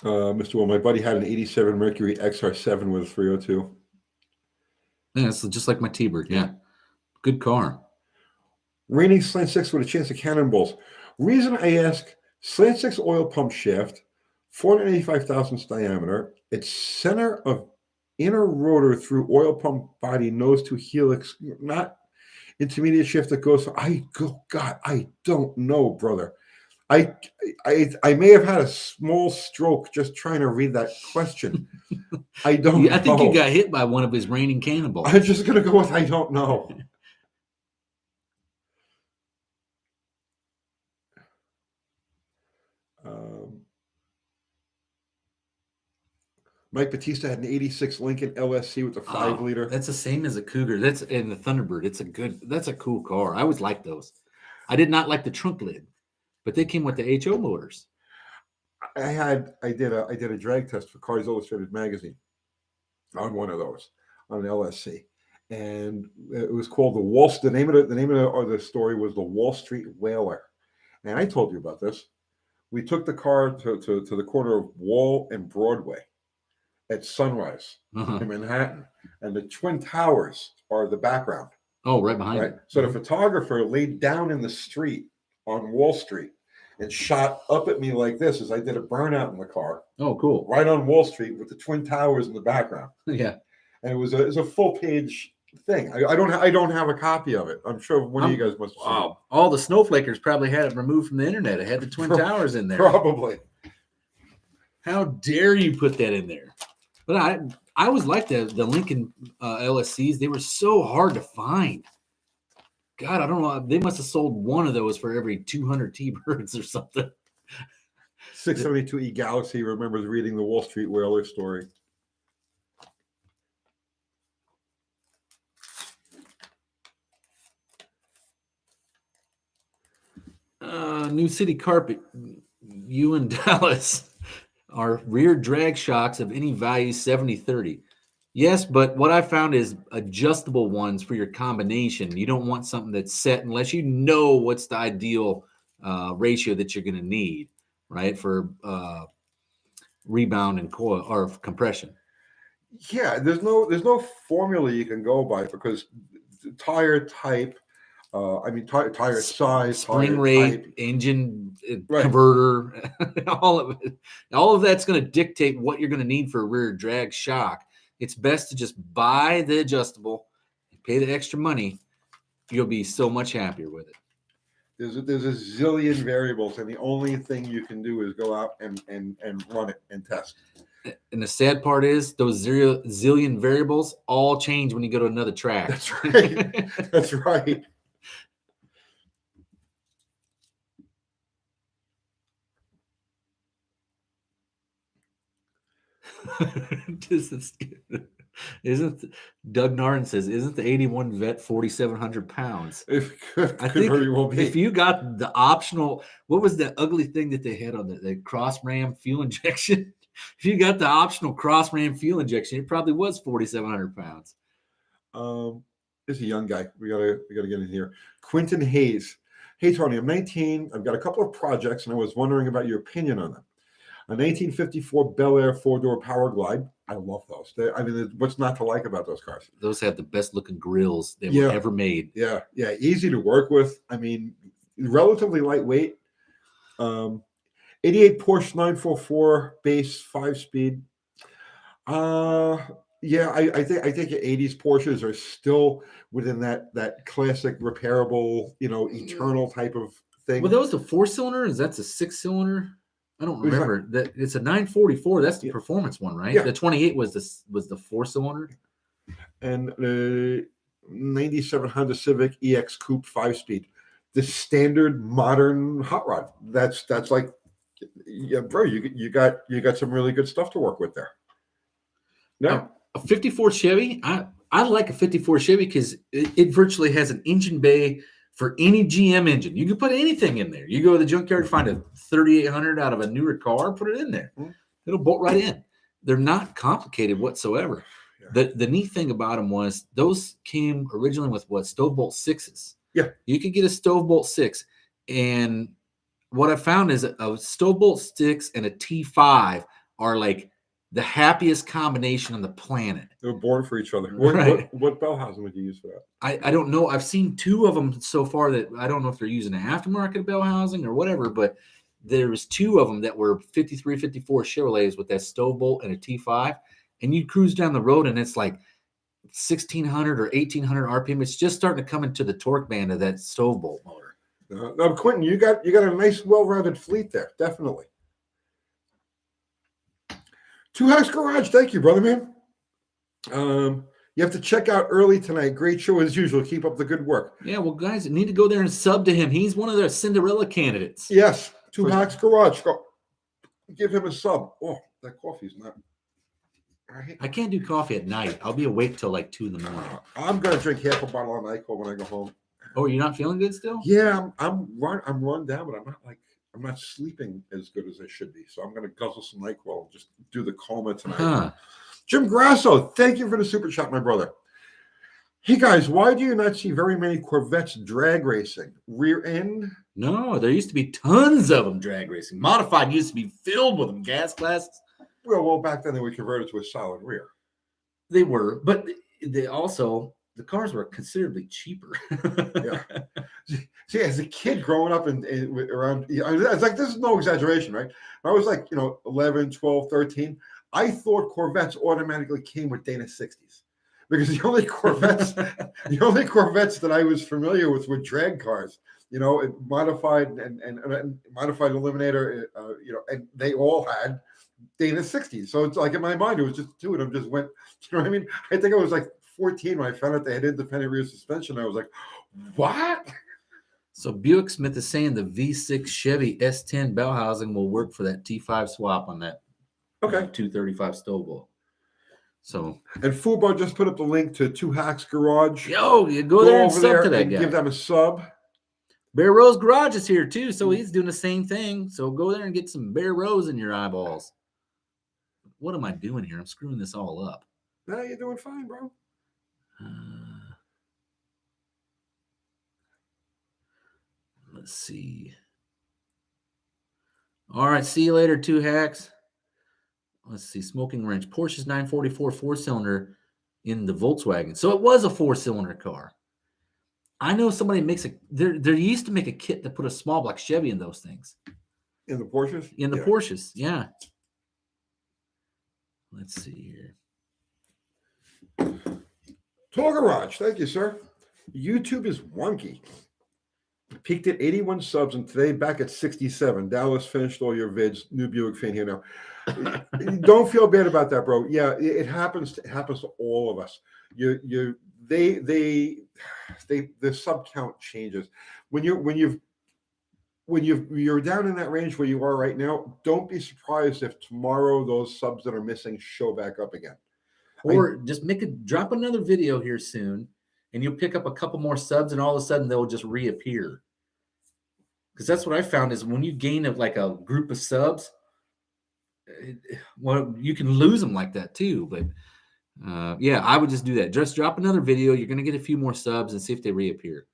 Mr. Well, my buddy had an 87 Mercury XR7 with a 302. Yeah, it's just like my T-Bird. Yeah. Good car. Raining slant 6 with a chance of cannonballs. Reason I ask, slant 6 oil pump shaft, 485 thousandths diameter. Its center of inner rotor through oil pump body nose to helix, not intermediate shift that goes. God, I don't know, brother. I may have had a small stroke just trying to read that question. I don't know. I think you got hit by one of his raining cannonballs. I'm just going to go with I don't know. Mike Batista had an 86 Lincoln LSC with a 5-liter. That's the same as a Cougar. That's in the Thunderbird. That's a cool car. I always liked those. I did not like the trunk lid, but they came with the HO motors. I did a drag test for Cars Illustrated magazine on one of those, on an LSC, and it was called the Wall. The name of the story was the Wall Street Whaler, and I told you about this. We took the car to the corner of Wall and Broadway at sunrise in Manhattan, and the Twin Towers are the background. Oh, right behind it. So the photographer laid down in the street on Wall Street and shot up at me like this as I did a burnout in the car. Oh, cool. Right on Wall Street with the Twin Towers in the background. Yeah. And it was a full page thing. I don't have a copy of it. I'm sure one of you guys must have seen it. All the snowflakers probably had it removed from the internet. It had the Twin Towers in there. Probably. How dare you put that in there? But I always liked the Lincoln LSCs. They were so hard to find. God, I don't know. They must have sold one of those for every 200 T-Birds or something. 672E Galaxy remembers reading the Wall Street Whaler story. New City Carpet, you and Dallas are rear drag shocks of any value 70-30. Yes, but what I found is adjustable ones for your combination. You don't want something that's set unless you know what's the ideal ratio that you're going to need, right, for rebound and coil or compression. Yeah, there's no formula you can go by because tire type, tire size, spring tire rate, type. engine converter, all of it. All of that's going to dictate what you're going to need for a rear drag shock. It's best to just buy the adjustable, pay the extra money. You'll be so much happier with it. There's a zillion variables, and the only thing you can do is go out and run it and test. And the sad part is those zillion variables all change when you go to another track. That's right. That's right. Isn't Doug Narn says, isn't the 81 Vet 4,700 pounds? I think very well be. If you got the optional, what was the ugly thing that they had on the cross ram fuel injection? If you got the optional cross ram fuel injection, it probably was 4,700 pounds. This is a young guy. We gotta get in here. Quentin Hayes. Hey Tony, I'm 19. I've got a couple of projects, and I was wondering about your opinion on them. A 1954 Bel Air 4-door Power Glide. I love those. What's not to like about those cars? Those have the best looking grills that were ever made. Yeah, easy to work with. I mean, relatively lightweight. 88 Porsche 944 base 5-speed. I think 80s Porsches are still within that classic repairable, eternal type of thing. Well, that was the 4-cylinder. Is that a 6-cylinder? I don't remember. That it's a 944. That's the performance one, right? Yeah. The 28 was the 4-cylinder. And the 97 Honda Civic EX Coupe 5-speed, the standard modern hot rod. That's like Yeah, bro, you got some really good stuff to work with there. No, A 54 Chevy, I like a 54 Chevy because it virtually has an engine bay for any GM engine. You can put anything in there. You go to the junkyard, find a 3800 out of a newer car, put it in there. Mhm. It'll bolt right in. They're not complicated whatsoever. Yeah. The neat thing about them was those came originally with what, stove bolt 6s. Yeah. You could get a stove bolt 6, and what I found is a stove bolt 6 and a T5 are like the happiest combination on the planet. They were born for each other. Right. What bell housing would you use for that? I don't know. I've seen 2 of them so far that I don't know if they're using an aftermarket bell housing or whatever, but there was 2 of them that were 53, 54 Chevrolets with that stove bolt and a T5, and you cruise down the road and it's like 1600 or 1800 RPM. It's just starting to come into the torque band of that stove bolt motor. No, Quentin, you got a nice, well-rounded fleet there, definitely. Two Hacks Garage, thank you, brother man. You have to check out early tonight. Great show as usual. Keep up the good work. Yeah, well, guys, need to go there and sub to him. He's one of their Cinderella candidates. Yes, Two Hacks Garage. Go give him a sub. Oh, that coffee's not. I can't do coffee at night. I'll be awake till like 2 in the morning. I'm gonna drink half a bottle of NyQuil when I go home. Oh, you're not feeling good still? Yeah, I'm run down, but I'm not sleeping as good as I should be. So I'm gonna guzzle some NyQuil and just do the coma tonight. Huh. Jim Grasso, thank you for the super chat, my brother. Hey guys, why do you not see very many Corvettes drag racing? Rear end? No, there used to be tons of them drag racing. Modified used to be filled with them. Gas classes. Well, back then they were converted to a solid rear. They were, but they also, the cars were considerably cheaper. Yeah. See, as a kid growing up around, I was like, this is no exaggeration, right? I was like, 11, 12, 13. I thought Corvettes automatically came with Dana 60s because the only Corvettes that I was familiar with were drag cars, modified and modified Eliminator, and they all had Dana 60s. So it's like in my mind, it was just 2 of them just went, you know what I mean? I think I was like 14 when I found out they had independent rear suspension. I was like, what? So Buick Smith is saying the V6 Chevy S10 bell housing will work for that T5 swap on that 235 stove bolt. So, and Fubo just put up the link to Two Hacks Garage. Yo, you go there and sub to that guy. Give them a sub. Bear Rose Garage is here too, so he's doing the same thing. So go there and get some Bear Rose in your eyeballs. What am I doing here? I'm screwing this all up. No, you're doing fine, bro. Let's see. All right, see you later, Two Hacks. Let's see, Smoking Wrench. Porsche's 944 4-cylinder in the Volkswagen. So it was a 4-cylinder car. I know somebody makes there used to make a kit that put a small block Chevy in those things. In the Porsches? In the Porsches, yeah. Let's see here. Toll Garage, thank you, sir. YouTube is wonky. Peaked at 81 subs and today back at 67. Dallas finished all your vids. New Buick fan here now. Don't feel bad about that, bro. Yeah, it happens. It happens to all of us. The sub count changes when you're down in that range where you are right now. Don't be surprised if tomorrow those subs that are missing show back up again. Or just drop another video here soon, and you'll pick up a couple more subs, and all of a sudden they'll just reappear. Because that's what I found is when you gain like a group of subs, well, you can lose them like that too. But yeah, I would just do that. Just drop another video. You're going to get a few more subs and see if they reappear.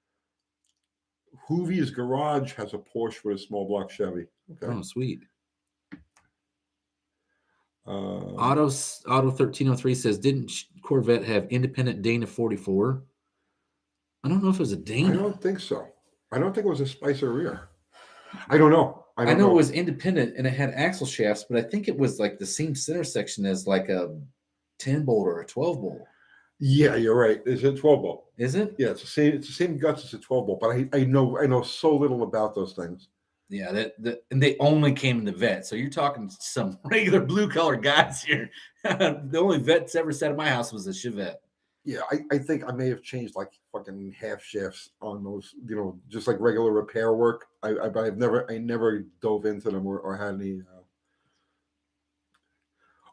Hoovie's Garage has a Porsche with a small block Chevy. Okay. Oh, sweet. Auto 1303 says, didn't Corvette have independent Dana 44? I don't know if it was a Dana. I don't think so. I don't think it was a Spicer rear. I don't know. I know it was independent and it had axle shafts, but I think it was like the same center section as like a 10 bolt or a 12 bolt. Yeah, you're right. It's a 12 bolt. Is it? Yeah, it's the same guts as a 12 bolt, but I know so little about those things. Yeah, and they only came in the vet. So you're talking some regular blue collar guys here. The only vet that's ever sat at my house was a Chevette. Yeah, I think I may have changed like fucking half shafts on those, just like regular repair work. I never dove into them or had any.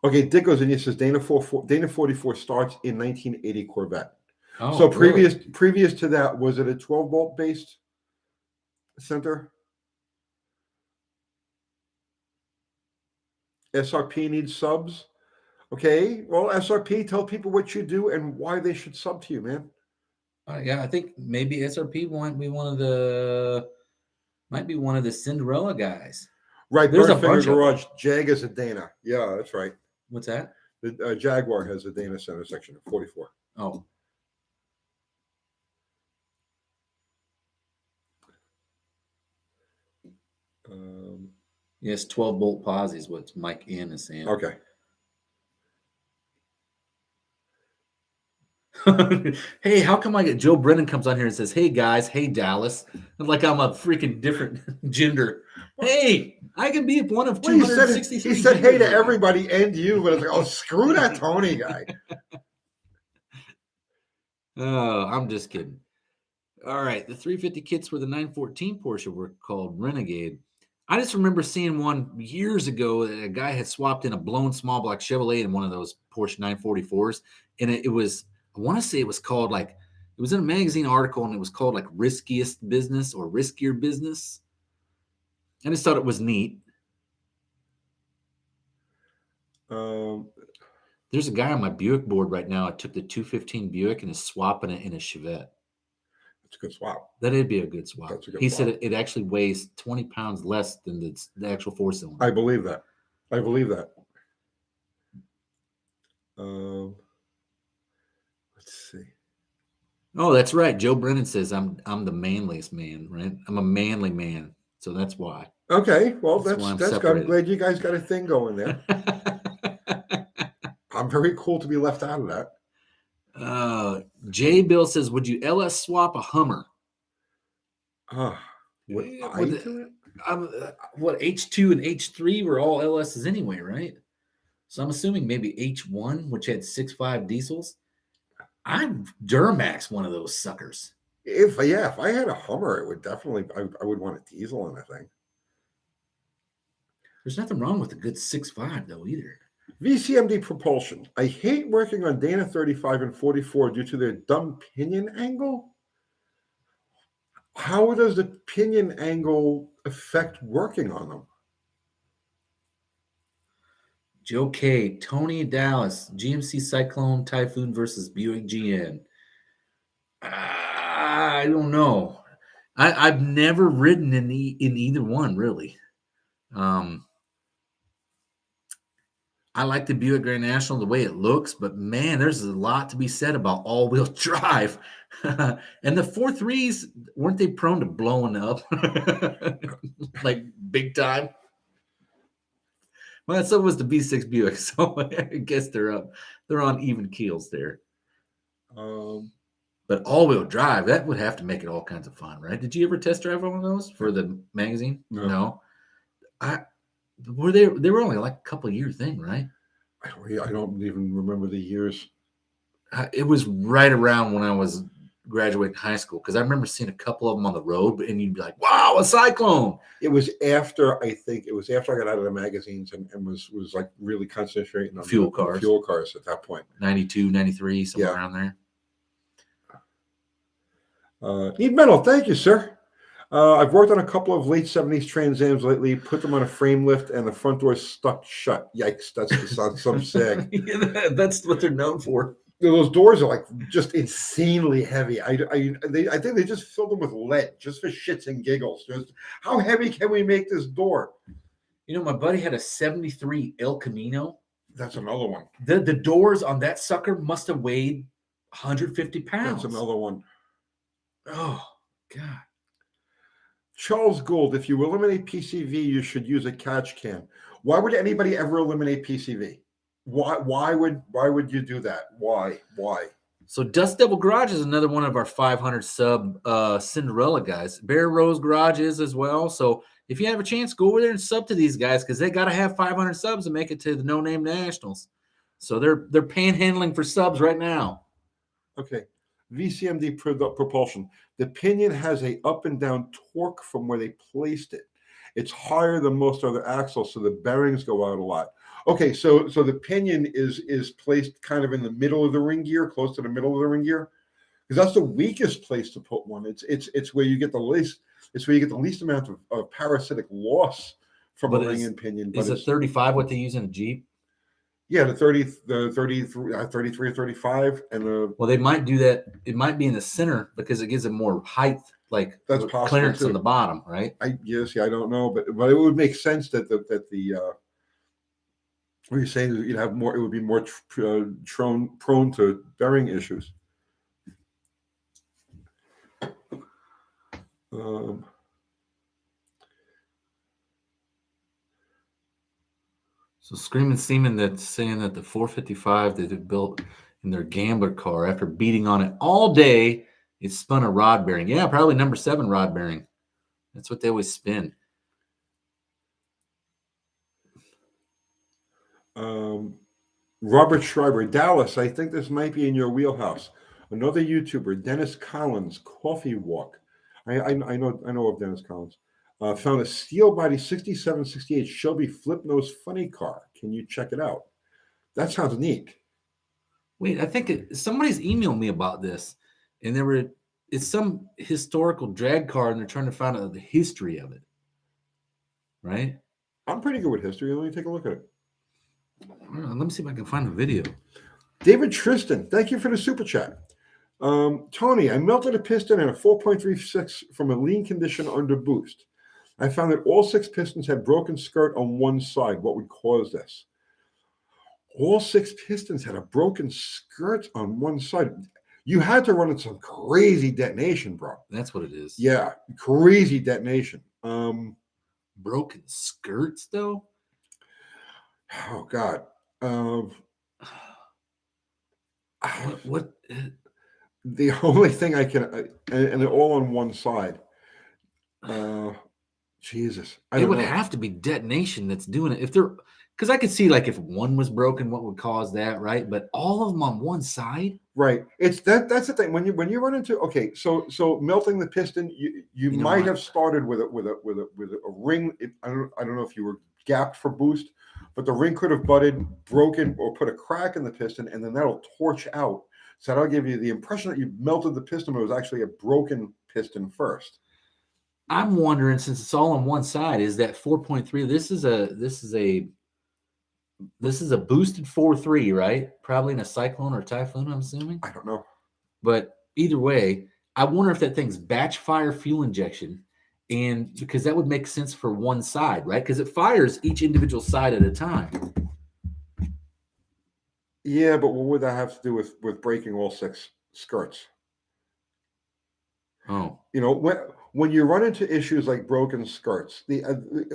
Okay, Dick goes in. He says Dana 44 starts in 1980 Corvette. Oh, So really? previous to that, was it a 12-bolt based center? SRP needs subs. Okay, well, SRP, tell people what you do and why they should sub to you, man. Yeah, I think maybe SRP might be one of the Cinderella guys. Right, There's a Burnfinger bunch of them. Garage. Jag is a Dana. Yeah, that's right. What's that? The Jaguar has a Dana center section of 44. Oh, yes, 12-bolt posi is what Mike N is saying. Okay. Hey, how come Joe Brennan comes on here and says, "Hey guys, hey Dallas," like I'm a freaking different gender. Hey, I can be one of Well, 263. he said hey to genders right now. everybody and you, but it's like, oh, screw that Tony guy. Oh, I'm just kidding. All right, the 350 kits for the 914 Porsche were called Renegade. I just remember seeing one years ago that a guy had swapped in a blown small block Chevrolet in one of those Porsche 944s, and it was, I want to say it was called like, it was in a magazine article, and it was called like Riskiest Business or Riskier Business. I just thought it was neat. There's a guy on my Buick board right now. I took the 215 Buick and is swapping it in a Chevette. It's a good swap. That'd be a good swap. That's a good He swap. said it actually weighs 20 pounds less than the actual four-cylinder. I believe that. Let's see. Oh, that's right. Joe Brennan says I'm the manliest man, right? I'm a manly man, so that's why. Okay, well That's why I'm that's good. I'm separated. glad you guys got a thing going there. I'm very cool to be left out of that. Jay Bill says, "Would you LS swap a Hummer?" Would Yeah, I do it? What H2 and H3 were all LSs anyway, right? So I'm assuming maybe H1, which had 6.5 diesels. I'd Duramax one of those suckers. If I had a Hummer, it would definitely. I would want a diesel on that thing. There's nothing wrong with a good 6.5 though either. VCMD propulsion. I hate working on Dana 35 and 44 due to their dumb pinion angle. How does the pinion angle affect working on them? Joe K, Tony Dallas, GMC Cyclone Typhoon versus Buick GN. I don't know. I've never ridden in either one really. I like the Buick Grand National the way it looks, but man, there's a lot to be said about all-wheel drive. And the 4.3s, weren't they prone to blowing up like big time? Well, so was the V6 Buick, so I guess they're on even keels there. But all-wheel drive, that would have to make it all kinds of fun, right? Did you ever test drive one of those for the magazine? No. They were only like a couple of year thing, right? I don't even remember the years. It was right around when I was graduating high school, because I remember seeing a couple of them on the road, and you'd be like, "Wow, a Cyclone!" It was after I got out of the magazines and was like really concentrating on fuel cars at that point. 92, 93, somewhere around there. Need metal, thank you, sir. I've worked on a couple of late 70s Trans Ams lately, put them on a frame lift, and the front door stuck shut. Yikes, that's some sag. Yeah, that's what they're known for. Those doors are like just insanely heavy. I think they just filled them with lead just for shits and giggles. Just how heavy can we make this door? You know, my buddy had a 73 El Camino. That's another one. The doors on that sucker must have weighed 150 pounds. That's another one. Oh, God. Charles Gould, if you eliminate PCV, you should use a catch can. Why would anybody ever eliminate PCV? Why would you do that? Why? So Dust Devil Garage is another one of our 500 sub Cinderella guys. Bear Rose Garage is as well. So if you have a chance, go over there and sub to these guys, because they got to have 500 subs to make it to the No Name Nationals. So they're panhandling for subs right now. Okay. VCMD propulsion. The pinion has a up and down torque from where they placed it. It's higher than most other axles, so the bearings go out a lot. Okay, so the pinion is placed kind of in the middle of the ring gear, close to the middle of the ring gear, because that's the weakest place to put one. It's where you get the least. It's where you get the least amount of parasitic loss from a ring and pinion. But is it 35 what they use in a Jeep? Yeah, the 33 or 35, and well, they might do that. It might be in the center because it gives them more height, like that's possible clearance too. on the bottom, right? I don't know, but it would make sense that the what you're saying is you'd have more. It would be more prone to bearing issues. So Screaming Seaman that's saying that the 455 that they built in their Gambler car, after beating on it all day, it spun a rod bearing. Yeah, probably number 7 rod bearing. That's what they always spin. Robert Schreiber, Dallas, I think this might be in your wheelhouse. Another YouTuber, Dennis Collins, Coffee Walk. I know of Dennis Collins. Found a steel body 67, 68 Shelby flip nose funny car. Can you check it out? That sounds neat. Wait, I think somebody's emailed me about this, and it's some historical drag car, and they're trying to find out the history of it. Right? I'm pretty good with history. Let me take a look at it. Let me see if I can find the video. David Tristan, thank you for the super chat. Tony, I melted a piston in a 4.36 from a lean condition under boost. I found that all 6 pistons had broken skirt on one side. What would cause this? All 6 pistons had a broken skirt on one side. You had to run into some crazy detonation, bro. That's what it is. Yeah, crazy detonation. Broken skirts, though? Oh, God. What? The only thing I can, and they're all on one side. Jesus. It would have to be detonation that's doing it. If they're, because I could see like if one was broken, what would cause that, right? But all of them on one side, right? It's that's the thing. When you run into so melting the piston, you might have started with a ring. I don't know if you were gapped for boost, but the ring could have butted, broken, or put a crack in the piston, and then that'll torch out. So that'll give you the impression that you melted the piston, but it was actually a broken piston first. I'm wondering, since it's all on one side, is that 4.3? This is a boosted 4.3, right? Probably in a Cyclone or Typhoon, I'm assuming. I don't know. But either way, I wonder if that thing's batch fire fuel injection, and because that would make sense for one side, right? Because it fires each individual side at a time. Yeah, but what would that have to do with breaking all 6 skirts? Oh, when you run into issues like broken skirts,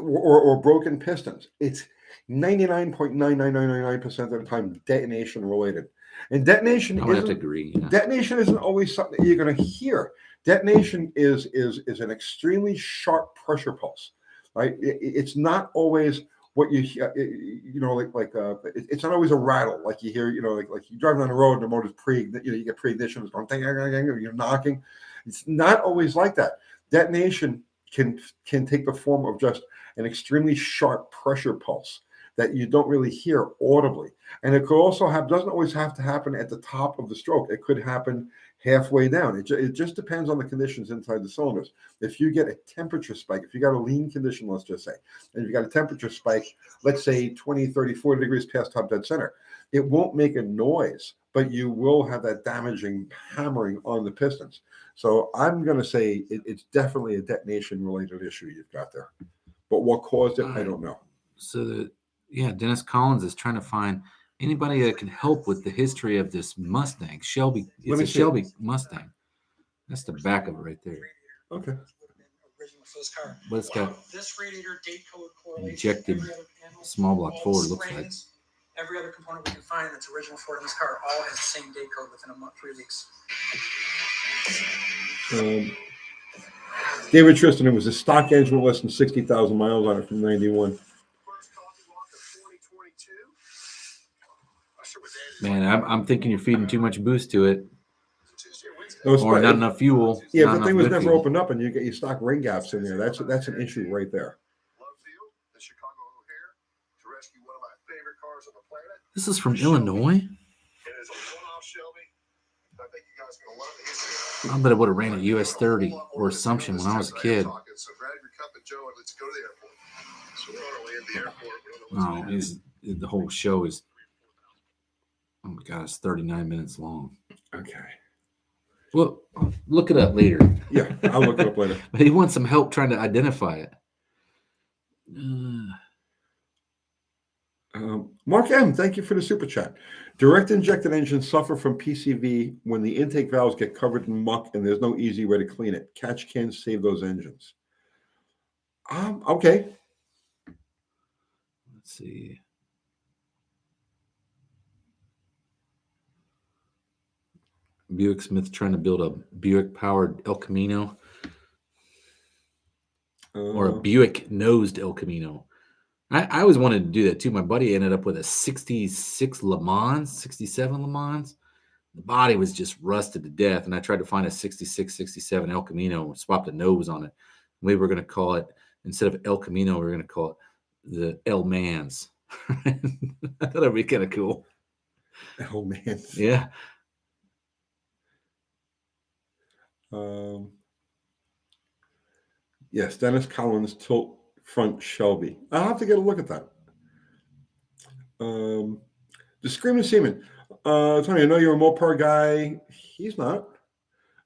or broken pistons, it's 99.99999% of the time detonation related. And detonation, I would have to agree. Yeah. Detonation isn't always something that you're going to hear. Detonation is an extremely sharp pressure pulse, right? It's not always what you it's not always a rattle like you hear. Like you drive down the road and the motor's you get pre-ignition, it's going you're knocking. It's not always like that. Detonation can take the form of just an extremely sharp pressure pulse that you don't really hear audibly. And it could also doesn't always have to happen at the top of the stroke. It could happen halfway down. It just depends on the conditions inside the cylinders. If you get a temperature spike, if you got a lean condition, let's just say, and you got a temperature spike, let's say 20, 30, 40 degrees past top dead center, it won't make a noise, but you will have that damaging hammering on the pistons. So I'm going to say it's definitely a detonation-related issue you've got there. But what caused it, I don't know. So, Dennis Collins is trying to find anybody that can help with the history of this Mustang. Shelby. It's a Shelby Mustang. That's the back of it right there. Okay. But it's got injected small block Ford, looks like. Every other component we can find that's original Ford in this car all has the same date code within a month, 3 weeks. David Tristan, it was a stock engine with less than 60,000 miles on it from 91. Man, I'm thinking you're feeding too much boost to it. or not enough fuel. Yeah, not if the enough thing was good never fuel. opened up and you get your stock ring gaps in there, that's an issue right there. This is from Illinois. I bet it would have ran a US 30 or Assumption when I was a kid. Oh, the whole show is, oh my God, it's 39 minutes long. Okay. Well, look it up later. Yeah, I'll look it up later. But he wants some help trying to identify it. Mark M., thank you for the super chat. Direct injected engines suffer from PCV when the intake valves get covered in muck and there's no easy way to clean it. Catch can save those engines. Okay. Let's see. Buick Smith trying to build a Buick-powered El Camino or a Buick-nosed El Camino. I always wanted to do that too. My buddy ended up with a 66 Le Mans, 67 Le Mans. The body was just rusted to death, and I tried to find a 66, 67 El Camino and swap the nose on it. We were going to call it, instead of El Camino, we were going to call it the El Mans. I thought that'd be kind of cool. El Mans. Yeah. Yes, Dennis Collins tilt front Shelby. I'll have to get a look at that. The Screaming Seaman. Tony, I know you're a Mopar guy. He's not.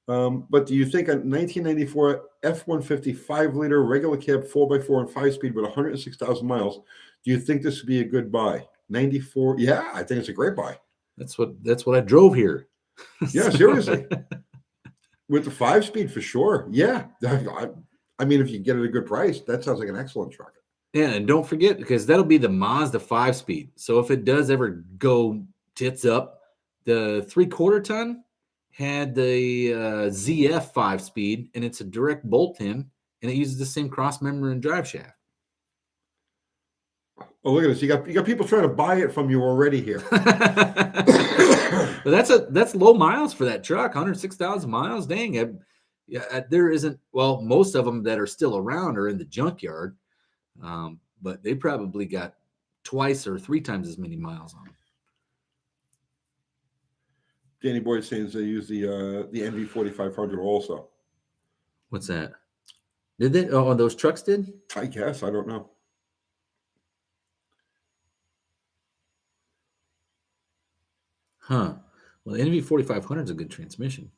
But do you think a 1994 F-150 5-liter regular cab 4x4 and 5-speed with 106,000 miles, do you think this would be a good buy? 94? Yeah, I think it's a great buy. That's what I drove here. Yeah, seriously. With the 5-speed for sure. Yeah. I mean, if you get it at a good price, that sounds like an excellent truck. Yeah, and don't forget, because that'll be the Mazda 5-speed. So if it does ever go tits up, the 3/4 ton had the ZF 5-speed, and it's a direct bolt-in, and it uses the same cross-member and drive shaft. Oh, look at this! You got people trying to buy it from you already here. But that's low miles for that truck, 106,000 miles. Dang, there isn't. Well, most of them that are still around are in the junkyard, but they probably got twice or 3 times as many miles on them. Danny Boyd saying they use the NV 4500 also. What's that? Did they? Oh, those trucks did? I guess. I don't know. Huh. Well, the NV 4500 is a good transmission.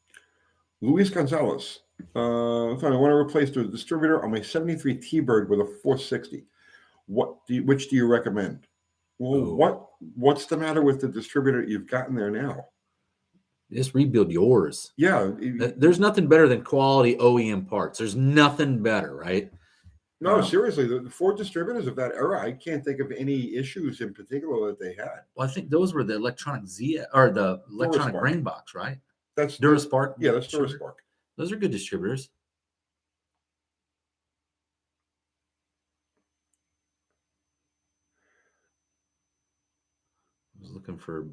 Luis Gonzalez. I want to replace the distributor on my 73 T-Bird with a 460. Which do you recommend? Well, what's the matter with the distributor you've gotten there now? Just rebuild yours. Yeah. There's nothing better than quality OEM parts. There's nothing better, right? No, seriously, the Ford distributors of that era, I can't think of any issues in particular that they had. Well, I think those were the electronic or the electronic brain box, right? That's Duraspark. Yeah, that's Duraspark. Those are good distributors. I was looking for.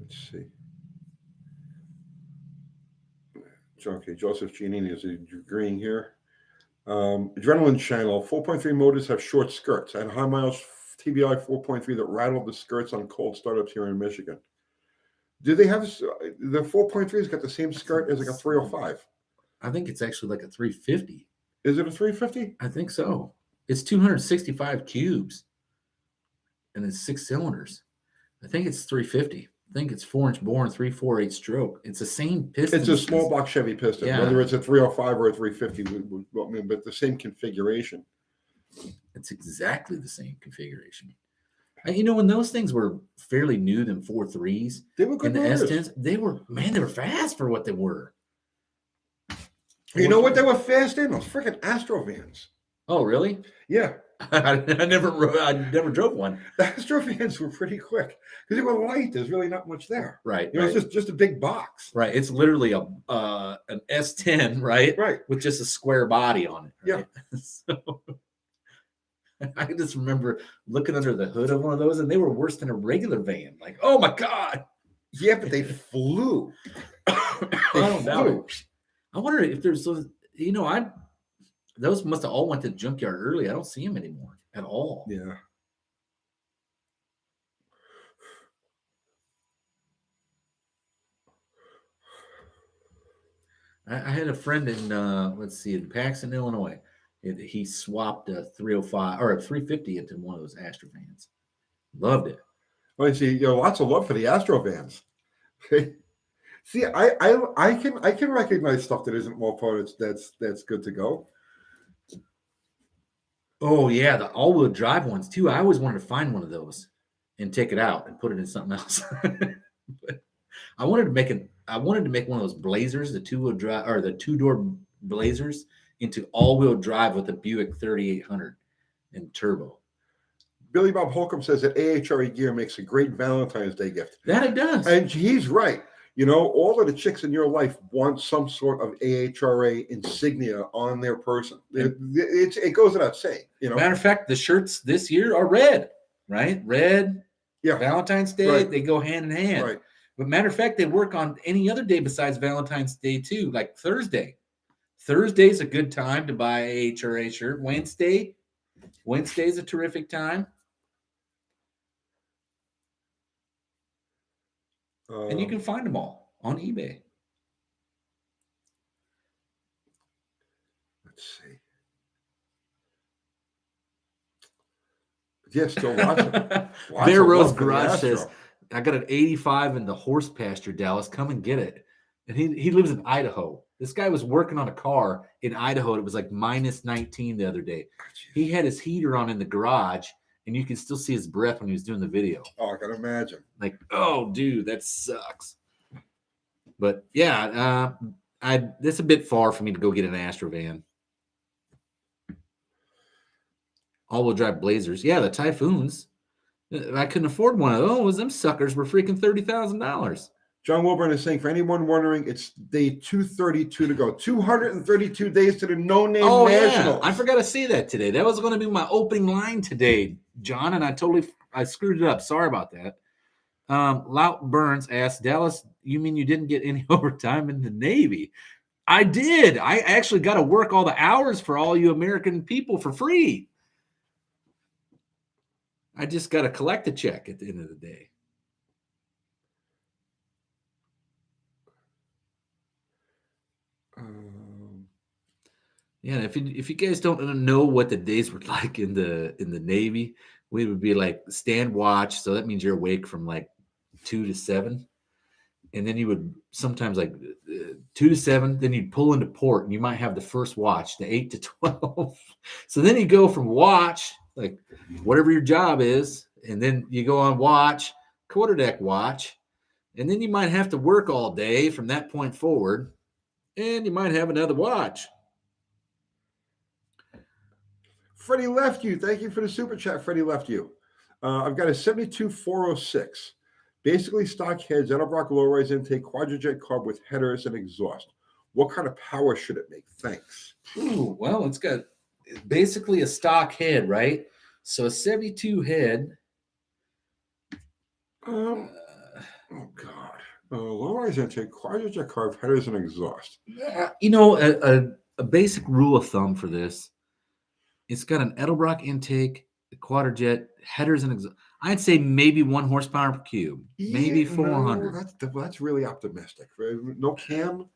Let's see. Okay, Joseph Giannini is agreeing here. Adrenaline Channel, 4.3 motors have short skirts. I had high miles TBI 4.3 that rattled the skirts on cold startups here in Michigan. Do they have the 4.3's got the same skirt as like a 305? I think it's actually like a 350. Is it a 350? I think so. It's 265 cubes, and it's 6 cylinders. I think it's 350. I think it's 4-inch bore and 348 stroke. It's the same piston. It's a small block Chevy piston, yeah. Whether it's a 305 or a 350, but the same configuration. It's exactly the same configuration. When those things were fairly new, them 4.3s, they were good. And the S10s, they were fast for what they were. You know what they were fast in? Those freaking Astro Vans. Oh, really? Yeah. I never drove one. The Astro Vans were pretty quick because they were light. There's really not much there. Right. It's just a big box. Right. It's literally an S10, right? Right. With just a square body on it. Right? Yeah. I just remember looking under the hood of one of those, and they were worse than a regular van. Like, oh my God. Yeah, but they flew. I don't doubt it. I wonder if there's those, those must have all went to the junkyard early. I don't see them anymore at all. Yeah. I had a friend in in Paxton, Illinois. He swapped a 305 or a 350 into one of those Astro Vans. Loved it. Well, you see, lots of love for the Astro Vans. See, I can recognize stuff that isn't mofo that's good to go. Oh yeah, the all-wheel drive ones too. I always wanted to find one of those and take it out and put it in something else. But I wanted to make one of those Blazers, the two-wheel drive or the two-door Blazers, into all-wheel drive with a Buick 3800 and turbo. Billy Bob Holcomb says that AHRA gear makes a great Valentine's Day gift. That it does. And he's right. All of the chicks in your life want some sort of AHRA insignia on their person. It goes without saying. Matter of fact, the shirts this year are red, right? Red, yeah. Valentine's Day, right. They go hand in hand. Right. But matter of fact, they work on any other day besides Valentine's Day too, like Thursday. Thursday's a good time to buy a AHRA shirt. Wednesday's a terrific time. And you can find them all on eBay. Let's see. Yeah, still watching. Bear Rose Garage says, I got an 85 in the horse pasture, Dallas. Come and get it. And he lives in Idaho. This guy was working on a car in Idaho. It was like minus 19 the other day. He had his heater on in the garage, and you can still see his breath when he was doing the video. Oh, I can imagine. Like, oh, dude, that sucks. But yeah, it's a bit far for me to go get an Astro van. All-wheel drive Blazers. Yeah, the Typhoons. I couldn't afford one of those. Them suckers were freaking $30,000. John Wilburn is saying, for anyone wondering, it's day 232 to go. 232 days to the no-name Nationals. Yeah. I forgot to say that today. That was going to be my opening line today, John, and I screwed it up. Sorry about that. Lout Burns asked, Dallas, you mean you didn't get any overtime in the Navy? I did. I actually got to work all the hours for all you American people for free. I just got to collect a check at the end of the day. Yeah, if you guys don't know what the days were like in the Navy, we would be like stand watch. So that means you're awake from like 2 to 7. And then you would sometimes like 2 to 7, then you'd pull into port and you might have the first watch, the 8 to 12. So then you go from watch, like whatever your job is, and then you go on watch, quarterdeck watch, and then you might have to work all day from that point forward, and you might have another watch. Freddie left you. Thank you for the super chat. Freddie left you. I've got a 72 406. Basically stock heads, Edelbrock low-rise intake, quadrijet carb with headers and exhaust. What kind of power should it make? Thanks. Ooh, well, it's got basically a stock head, right? So a 72 head. Oh, God. Low-rise intake, quadrijet carb, headers and exhaust. A basic rule of thumb for this, it's got an Edelbrock intake, the quadrijet, headers and exhaust. I'd say maybe 1 horsepower per cube, maybe 400. No, that's really optimistic. No cam.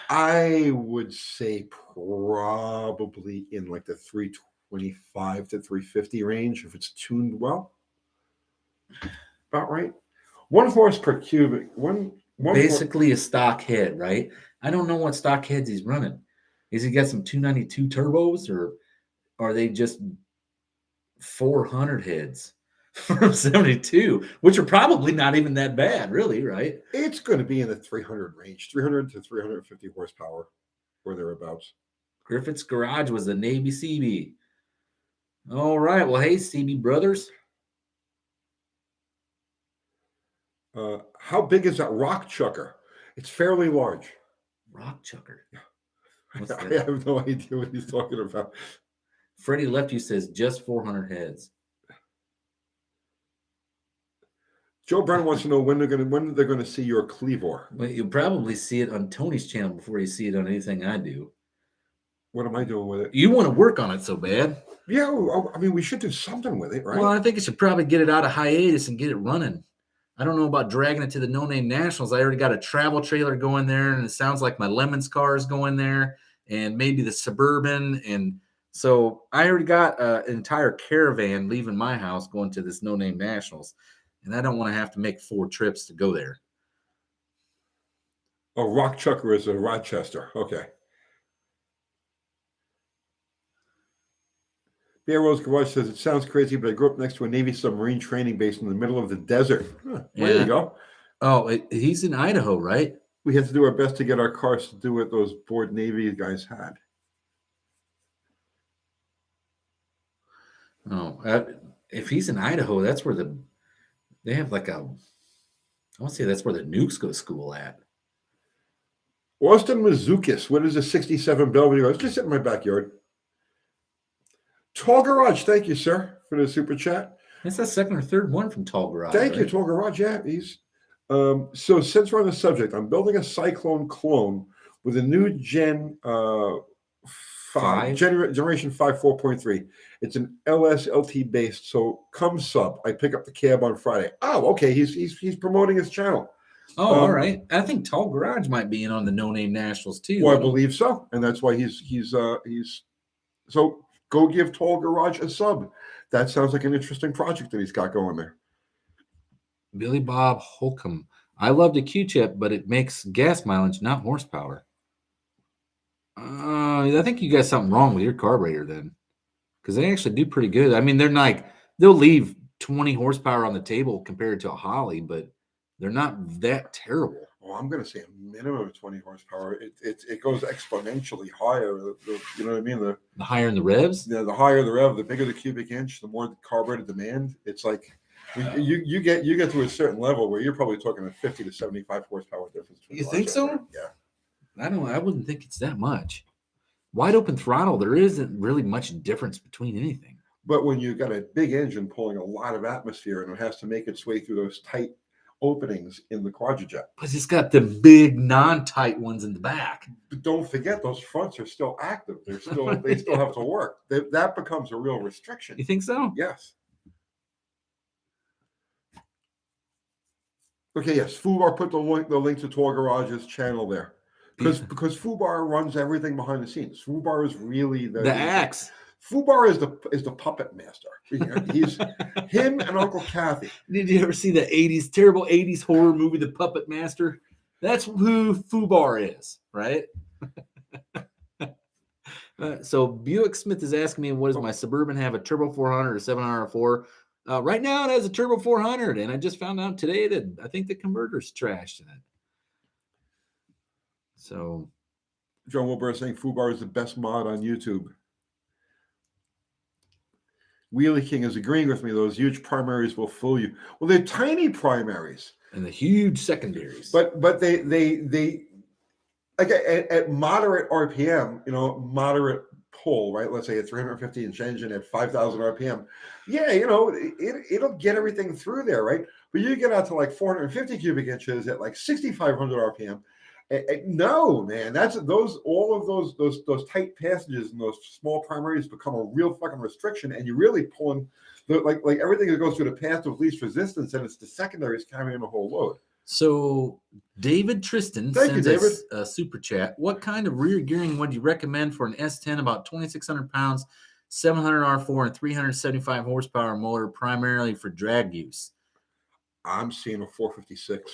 I would say probably in like the 325 to 350 range if it's tuned well. About right. 1 horse per cubic. Basically a stock head, right? I don't know what stock heads he's running. Is he got some 292 turbos, or are they just 400 heads from 72, which are probably not even that bad, really, right? It's going to be in the 300 range, 300 to 350 horsepower or thereabouts. Griffith's Garage was a Navy CB. All right. Well, hey, CB brothers. How big is that rock chucker? It's fairly large. Rock chucker. I have no idea what he's talking about. Freddie Lefty says just 400 heads. Joe Brown wants to know when they're gonna see your Cleavor. Well, you'll probably see it on Tony's channel before you see it on anything I do. What am I doing with it? You want to work on it so bad. Yeah, I mean, we should do something with it, right? Well, I think you should probably get it out of hiatus and get it running. I don't know about dragging it to the No Name Nationals. I already got a travel trailer going there, and it sounds like my Lemons car is going there, and maybe the Suburban. And so I already got an entire caravan leaving my house going to this No Name Nationals, and I don't want to have to make 4 trips to go there. Oh, Rock Chucker is in Rochester. Okay. Bear Rose Garage says, it sounds crazy, but I grew up next to a Navy submarine training base in the middle of the desert. Huh, there you go. Oh, he's in Idaho, right? We had to do our best to get our cars to do what those bored Navy guys had. Oh, if he's in Idaho, that's where they have like I want to say that's where the nukes go to school at. Austin Mazukis, what is a 67 Belvedere? It's just in my backyard. Tall Garage, thank you, sir, for the super chat. That's the second or third one from Tall Garage. Thank you, Tall Garage. Yeah, he's. So since we're on the subject, I'm building a Cyclone clone with a new Generation 5 4.3. It's an LSLT based, so come sub. I pick up the cab on Friday. Oh, okay. He's promoting his channel. Oh, all right. I think Tall Garage might be in on the No Name Nationals too. Well, I believe so, and that's why he's so go give Tall Garage a sub. That sounds like an interesting project that he's got going there. Billy Bob Holcomb. I love the Q-Chip, but it makes gas mileage, not horsepower. I think you got something wrong with your carburetor then, because they actually do pretty good. I mean, they'll leave 20 horsepower on the table compared to a Holly, but they're not that terrible. Well, I'm going to say a minimum of 20 horsepower. It goes exponentially higher. You know what I mean? The higher in the revs? Yeah, the higher the rev, the bigger the cubic inch, the more the carburetor demand. It's like you get to a certain level where you're probably talking a 50 to 75 horsepower difference. You think so? Yeah. I wouldn't think it's that much. Wide open throttle, there isn't really much difference between anything. But when you've got a big engine pulling a lot of atmosphere and it has to make its way through those tight openings in the quadrijet. But it's got the big non-tight ones in the back. But don't forget, those fronts are still active. They still have to work. That becomes a real restriction. You think so? Yes. Okay, yes. Fubar put the link to Tall Garage's channel there. Because Fubar runs everything behind the scenes. Fubar is really the axe. Fubar is the puppet master. He's him and Uncle Kathy. Did you ever see the terrible 80s horror movie, The Puppet Master? That's who Fubar is, right? So Buick Smith is asking me, what does my Suburban have, a Turbo 400 or 704? Right now it has a Turbo 400, and I just found out today that I think the converter's trashed in it. So John Wilbur is saying Fubar is the best mod on YouTube. Wheelie King is agreeing with me. Those huge primaries will fool you. Well, they're tiny primaries and the huge secondaries. But they like at moderate RPM, moderate pull, right? Let's say a 350-inch engine at 5,000 RPM. Yeah, it'll get everything through there, right? But you get out to like 450 cubic inches at like 6,500 RPM. No, man, all of those tight passages and those small primaries become a real fucking restriction, and you're really pulling like everything that goes through the path of least resistance, and it's the secondaries carrying the whole load. So David Tristan sends us a super chat. What kind of rear gearing would you recommend for an S10 about 2,600 pounds, 700 R4, and 375 horsepower motor, primarily for drag use? I'm seeing a 456.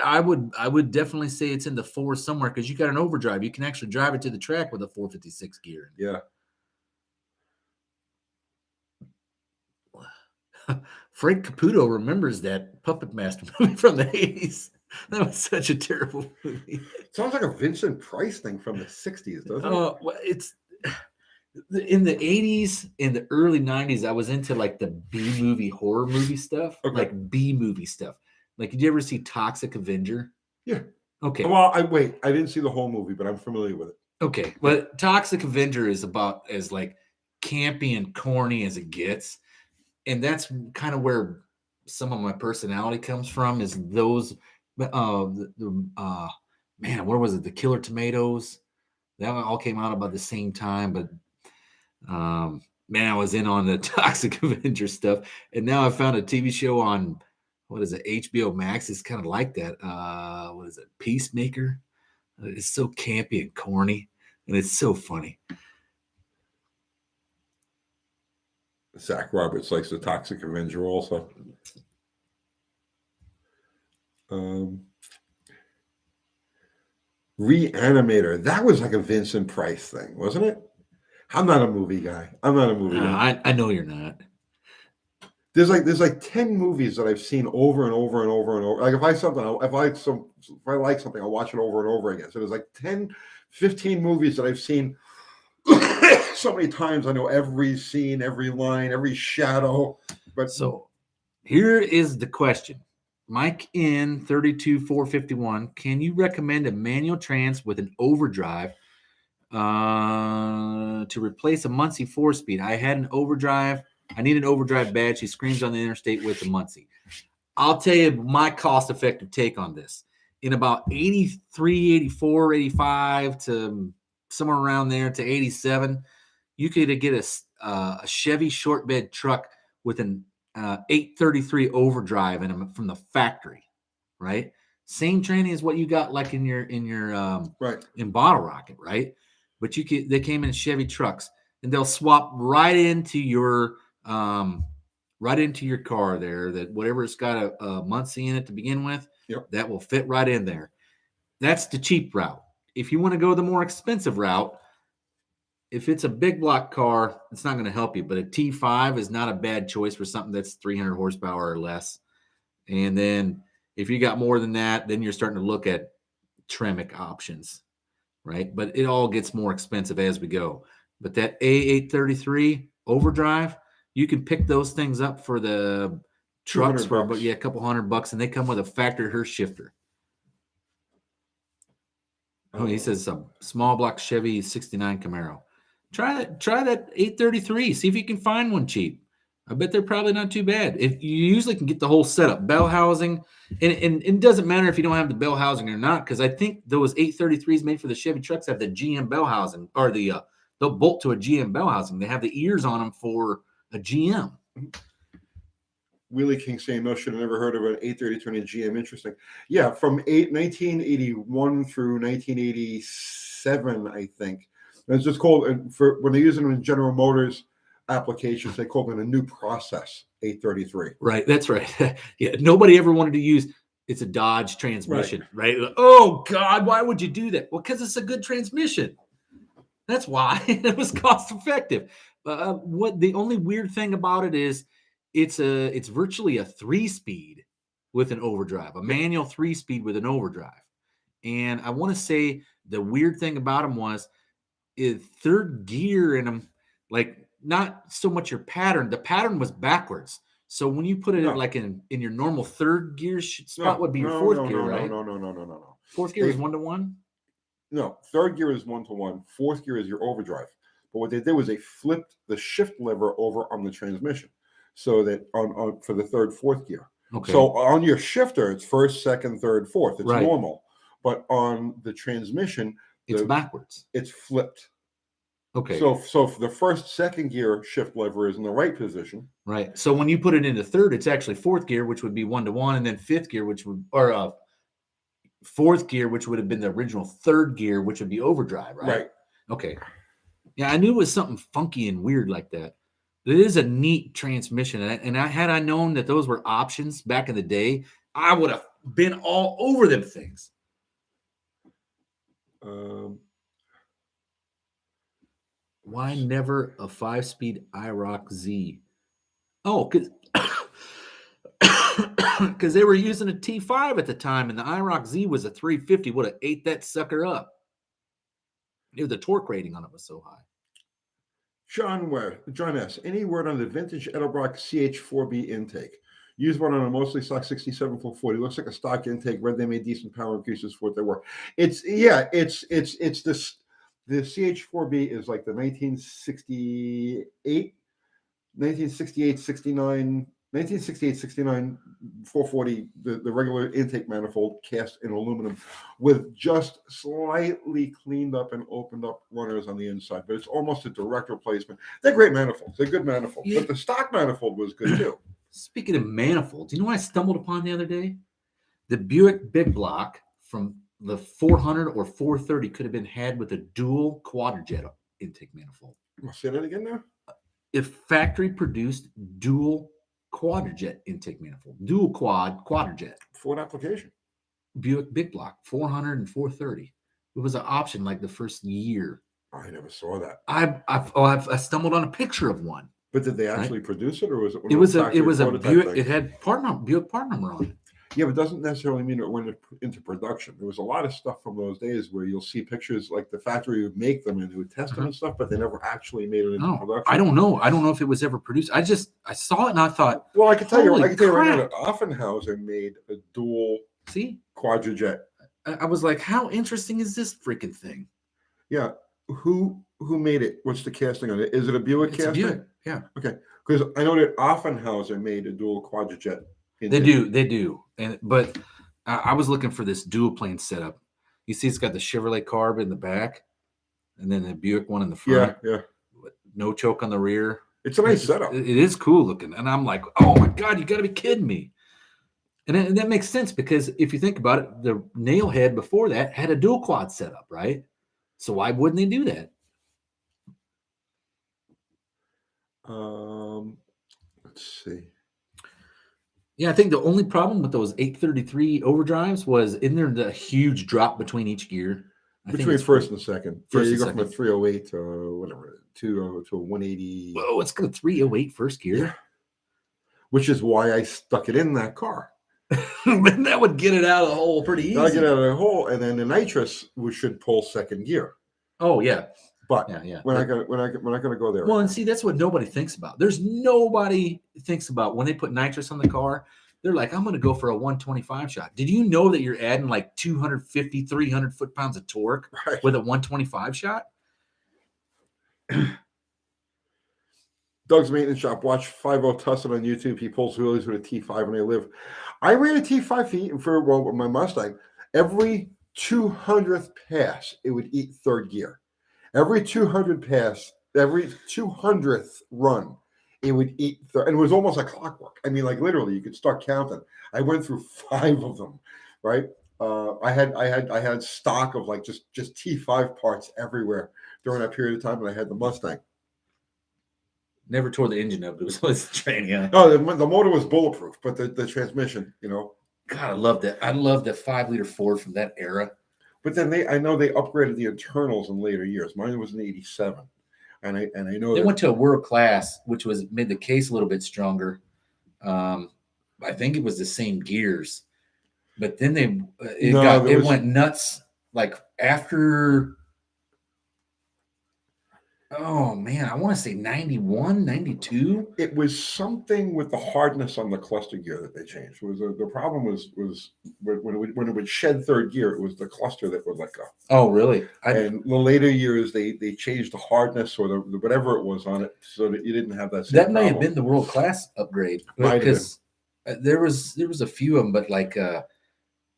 I would definitely say it's in the 4 somewhere, because you got an overdrive. You can actually drive it to the track with a 456 gear. Yeah. Frank Caputo remembers that Puppet Master movie from the 80s. That was such a terrible movie. Sounds like a Vincent Price thing from the 60s, doesn't it? Well, it's in the 80s, in the early 90s, I was into like the B-movie horror movie stuff, like B-movie stuff. Like, did you ever see Toxic Avenger? Yeah. Okay. Well, I didn't see the whole movie, but I'm familiar with it. Okay. But Toxic Avenger is about as like campy and corny as it gets. And that's kind of where some of my personality comes from, is those, man, where was it? The Killer Tomatoes. That one all came out about the same time, but man, I was in on the Toxic Avenger stuff, and now I found a TV show on, what is it, HBO Max. It's kind of like that. What is it, Peacemaker? It's so campy and corny, and it's so funny. Zach Roberts likes the Toxic Avenger also. Reanimator. That was like a Vincent Price thing, wasn't it? I'm not a movie guy. I know you're not. There's like 10 movies that I've seen over and over and over and over. Like if I like something, I'll watch it over and over again. So there's like 10, 15 movies that I've seen so many times. I know every scene, every line, every shadow. But so here is the question. Mike in 32451, can you recommend a manual trans with an overdrive to replace a Muncie 4-speed? I had an overdrive. I need an overdrive badge. He screams on the interstate with the Muncie. I'll tell you my cost-effective take on this. In about 83, 84, 85 to somewhere around there to 87, you could get a Chevy short bed truck with an 833 overdrive in them from the factory, right? Same training as what you got like in your right in Bottle Rocket, right? But they came in Chevy trucks, and they'll swap right into your car there. That whatever's got a Muncie in it to begin with, yep, that will fit right in there. That's the cheap route. If you want to go the more expensive route, if it's a big block car, it's not going to help you. But a T5 is not a bad choice for something that's 300 horsepower or less. And then if you got more than that, then you're starting to look at Tremec options, right? But it all gets more expensive as we go. But that A833 overdrive, you can pick those things up for the trucks for about, a couple $100, and they come with a factory Hurst shifter. Oh, he says a small block Chevy 69 Camaro. Try that 833. See if you can find one cheap. I bet they're probably not too bad. If you usually can get the whole setup, bell housing, and it doesn't matter if you don't have the bell housing or not, because I think those 833s made for the Chevy trucks have the GM bell housing, or they'll bolt to a GM bell housing. They have the ears on them for a GM. Wheelie King saying, no, should have never heard of an 833 in GM. Interesting. Yeah, from 1981 through 1987, I think. And it's just called, for when they use them in General Motors applications, they call it a new process, 833. Right, that's right. Yeah, nobody ever wanted to use, it's a Dodge transmission, right? Oh, God, why would you do that? Well, because it's a good transmission. That's why. It was cost effective. What the only weird thing about it is, it's virtually a 3-speed with an overdrive, a manual 3-speed with an overdrive. And I want to say the weird thing about them was third gear in them, like not so much your pattern. The pattern was backwards. So when you put it in your normal third gear spot would be your fourth gear, right? No. Fourth gear is 1-to-1? No, third gear is 1-to-1. Fourth gear is your overdrive. But what they did was they flipped the shift lever over on the transmission, so that on for the third, fourth gear. Okay. So on your shifter, it's first, second, third, fourth. It's normal. But on the transmission, it's backwards. It's flipped. Okay. So for the first, second gear shift lever is in the right position. Right. So when you put it into third, it's actually fourth gear, which would be 1-to-1, and then fifth gear, fourth gear, which would have been the original third gear, which would be overdrive, right? Right. Okay. Yeah, I knew it was something funky and weird like that. It is a neat transmission, and had I known that those were options back in the day, I would have been all over them things. Why never a 5-speed IROC Z? Oh, because they were using a T5 at the time, and the IROC Z was a 350. Would have ate that sucker up. The torque rating on it was so high. John S. Any word on the vintage Edelbrock CH4B intake? Used one on a mostly stock 67 440. Looks like a stock intake. Read they made decent power increases for what they were. It's this. The CH4B is like the 1968, 69, 440, the regular intake manifold cast in aluminum with just slightly cleaned up and opened up runners on the inside. But it's almost a direct replacement. They're great manifolds. They're good manifolds. Yeah. But the stock manifold was good too. Speaking of manifolds, you know what I stumbled upon the other day? The Buick Big Block from the 400 or 430 could have been had with a dual quadrijet intake manifold. I'll say that again now. If factory produced dual quadrijet intake manifold, dual quadrijet, For an application. Buick Big Block, 400 and 430. It was an option like the first year. I never saw that. I stumbled on a picture of one. But did they actually produce it, or was it? It was a Buick. Thing? It had Buick part number on it. Yeah, but it doesn't necessarily mean it went into production. There was a lot of stuff from those days where you'll see pictures like the factory would make them and they would test them and stuff, but they never actually made it into production. I don't know. I don't know if it was ever produced. I saw it and I thought, well, I can tell you holy right now crap. that Offenhauser made a dual quadrijet. I was like, how interesting is this freaking thing? Yeah. Who made it? What's the casting on it? Is it a Buick casting? A Buick. Yeah. Okay. Because I know that Offenhauser made a dual quadrijet. They do. But I was looking for this dual plane setup. You see, it's got the Chevrolet carb in the back, and then the Buick one in the front. Yeah. No choke on the rear. It's a nice setup. It is cool looking, and I'm like, oh my god, you got to be kidding me! And that makes sense because if you think about it, the Nailhead before that had a dual quad setup, right? So why wouldn't they do that? Let's see. Yeah, I think the only problem with those 833 overdrives was in there the huge drop between each gear. Between first and second. First you and go from a second. 308 to whatever, to a 180. Whoa, it's got a 308 first gear. Yeah. Which is why I stuck it in that car. That would get it out of the hole pretty easy. I'll get out of the hole, and then the nitrous should pull second gear. Oh yeah. But yeah. We're not gonna go there. Well, and see, that's what nobody thinks about. There's nobody thinks about when they put nitrous on the car. They're like, I'm going to go for a 125 shot. Did you know that you're adding like 250, 300 foot-pounds of torque with a 125 shot? Doug's maintenance shop. Watch 50 Tussin on YouTube. He pulls wheelies with a T5 and they live. I ran a T5 feet for my Mustang. Every 200th pass, it would eat third gear. Every 200th run, it would eat and it was almost like clockwork. I mean, like literally, you could start counting. I went through 5 of them, right? I had stock of like just T5 parts everywhere during that period of time when I had the Mustang. Never tore the engine up. It was always the train, yeah. No, the motor was bulletproof, but the transmission, God, I love that. I love the 5-liter Ford from that era. But then I know they upgraded the internals in later years. Mine was an 87. And I know they went to a world class, which made the case a little bit stronger. I think it was the same gears, but then it went nuts. Like after, oh man, I want to say 91, 92. It was something with the hardness on the cluster gear that they changed. The problem was when it would shed third gear, it was the cluster that would let go. Oh, really? And the later years, they changed the hardness or the whatever it was on it so that you didn't have that. That may have been the world class upgrade because there was a few of them, but like I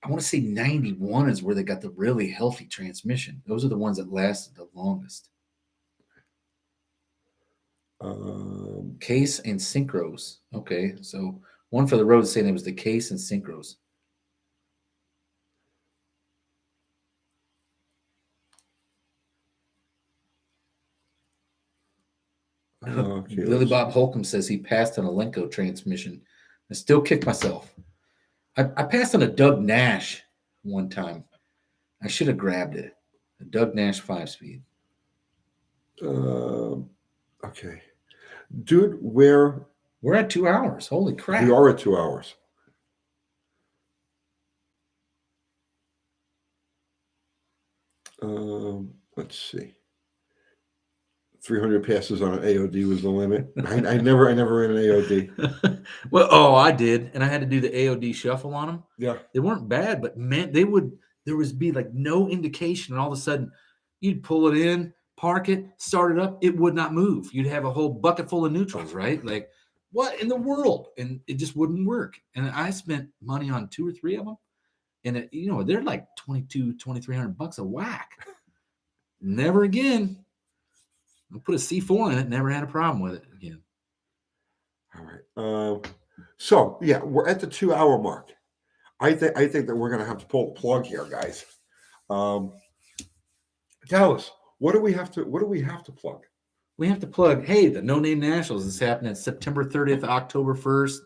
want to say 91 is where they got the really healthy transmission. Those are the ones that lasted the longest. Case and synchros. Okay, so one for the road saying it was the case and synchros. Okay, Lily Bob Holcomb says he passed on a Lenko transmission. I still kick myself. I passed on a Doug Nash one time. I should have grabbed it. A Doug Nash 5-speed. Okay. Dude, we're at 2 hours. Holy crap. We are at 2 hours. Let's see. 300 passes on an AOD was the limit. I never ran an AOD. Well, I did, and I had to do the AOD shuffle on them. Yeah. They weren't bad, but man, there would be like no indication, and all of a sudden, you'd pull it in, park it, start it up, it would not move. You'd have a whole bucket full of neutrals, right? Like, what in the world? And it just wouldn't work. And I spent money on 2 or 3 of them. And they're like $2,200-$2,300 a whack. Never again. I put a C4 in it, never had a problem with it again. All right. So yeah, we're at the 2-hour mark. I think that we're gonna have to pull the plug here, guys. Dallas, what do we have to plug? We have to plug, hey, the No Name Nationals is happening September 30th, October 1st.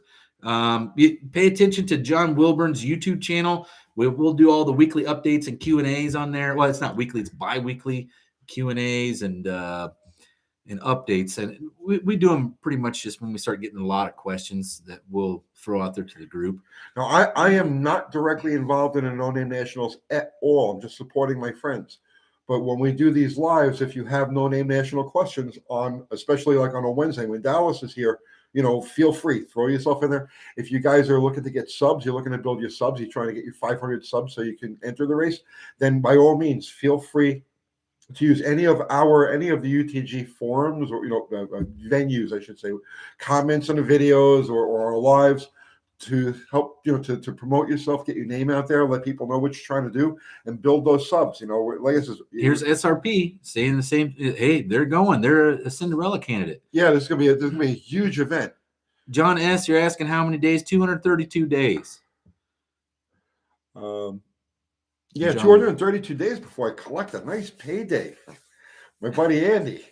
Pay attention to John Wilburn's YouTube channel. We'll do all the weekly updates and Q&As on there. Well, it's not weekly, it's bi-weekly Q&As and updates. And we do them pretty much just when we start getting a lot of questions that we'll throw out there to the group. Now, I am not directly involved in the No Name Nationals at all. I'm just supporting my friends. But when we do these lives, if you have No Name National questions on, especially like on a Wednesday when Dallas is here, feel free, throw yourself in there. If you guys are looking to get subs, you're looking to build your subs, you're trying to get your 500 subs so you can enter the race, then by all means, feel free to use any of the UTG forums or venues, I should say, comments on the videos or our lives to help to promote yourself, get your name out there, let people know what you're trying to do, and build those subs. Like I said, here's SRP saying the same. Hey, they're going. They're a Cinderella candidate. Yeah, there's gonna be a huge event. John S., you're asking how many days? 232 days. Yeah, 232 days before I collect a nice payday. My buddy Andy.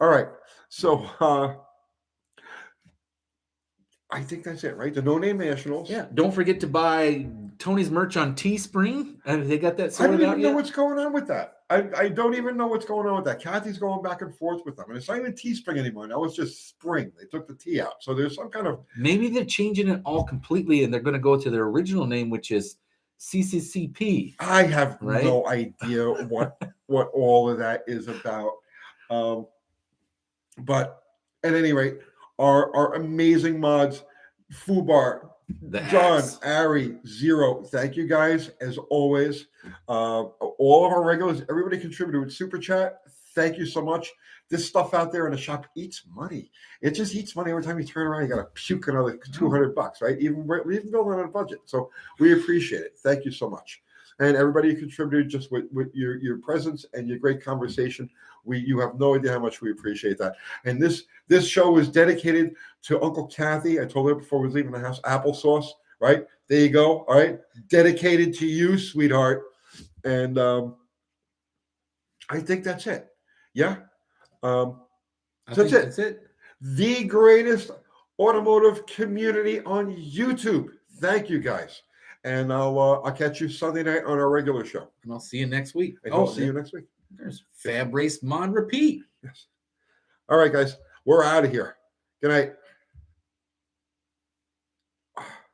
All right, so I think that's it, right? The No Name Nationals. Yeah. Don't forget to buy Tony's merch on Teespring. They got that I sorted don't out even yet? know what's going on with that. I don't even know what's going on with that. Kathy's going back and forth with them. And it's not even Teespring anymore. Now it's just Spring. They took the T out. So there's some kind of... Maybe they're changing it all completely and they're going to go to their original name, which is CCCP. I have right? no idea what all of that is about. But at any rate, our amazing mods, Fubar, John, Ari, Zero, thank you guys as always. All of our regulars, everybody contributed with Super Chat. Thank you so much. This stuff out there in the shop eats money. It just eats money every time you turn around. You got to puke another $200, right? Even building on a budget. So we appreciate it. Thank you so much. And everybody who contributed just with your presence and your great conversation. You have no idea how much we appreciate that. And this show is dedicated to Uncle Kathy. I told her before we was leaving the house, applesauce, right? There you go. All right. Dedicated to you, sweetheart. And I think that's it. Yeah. That's it. The greatest automotive community on YouTube. Thank you guys. And I'll catch you Sunday night on our regular show. And I'll see you next week. And I'll see you next week. There's Fab Race Mod Repeat. Yes. All right, guys. We're out of here. Good night.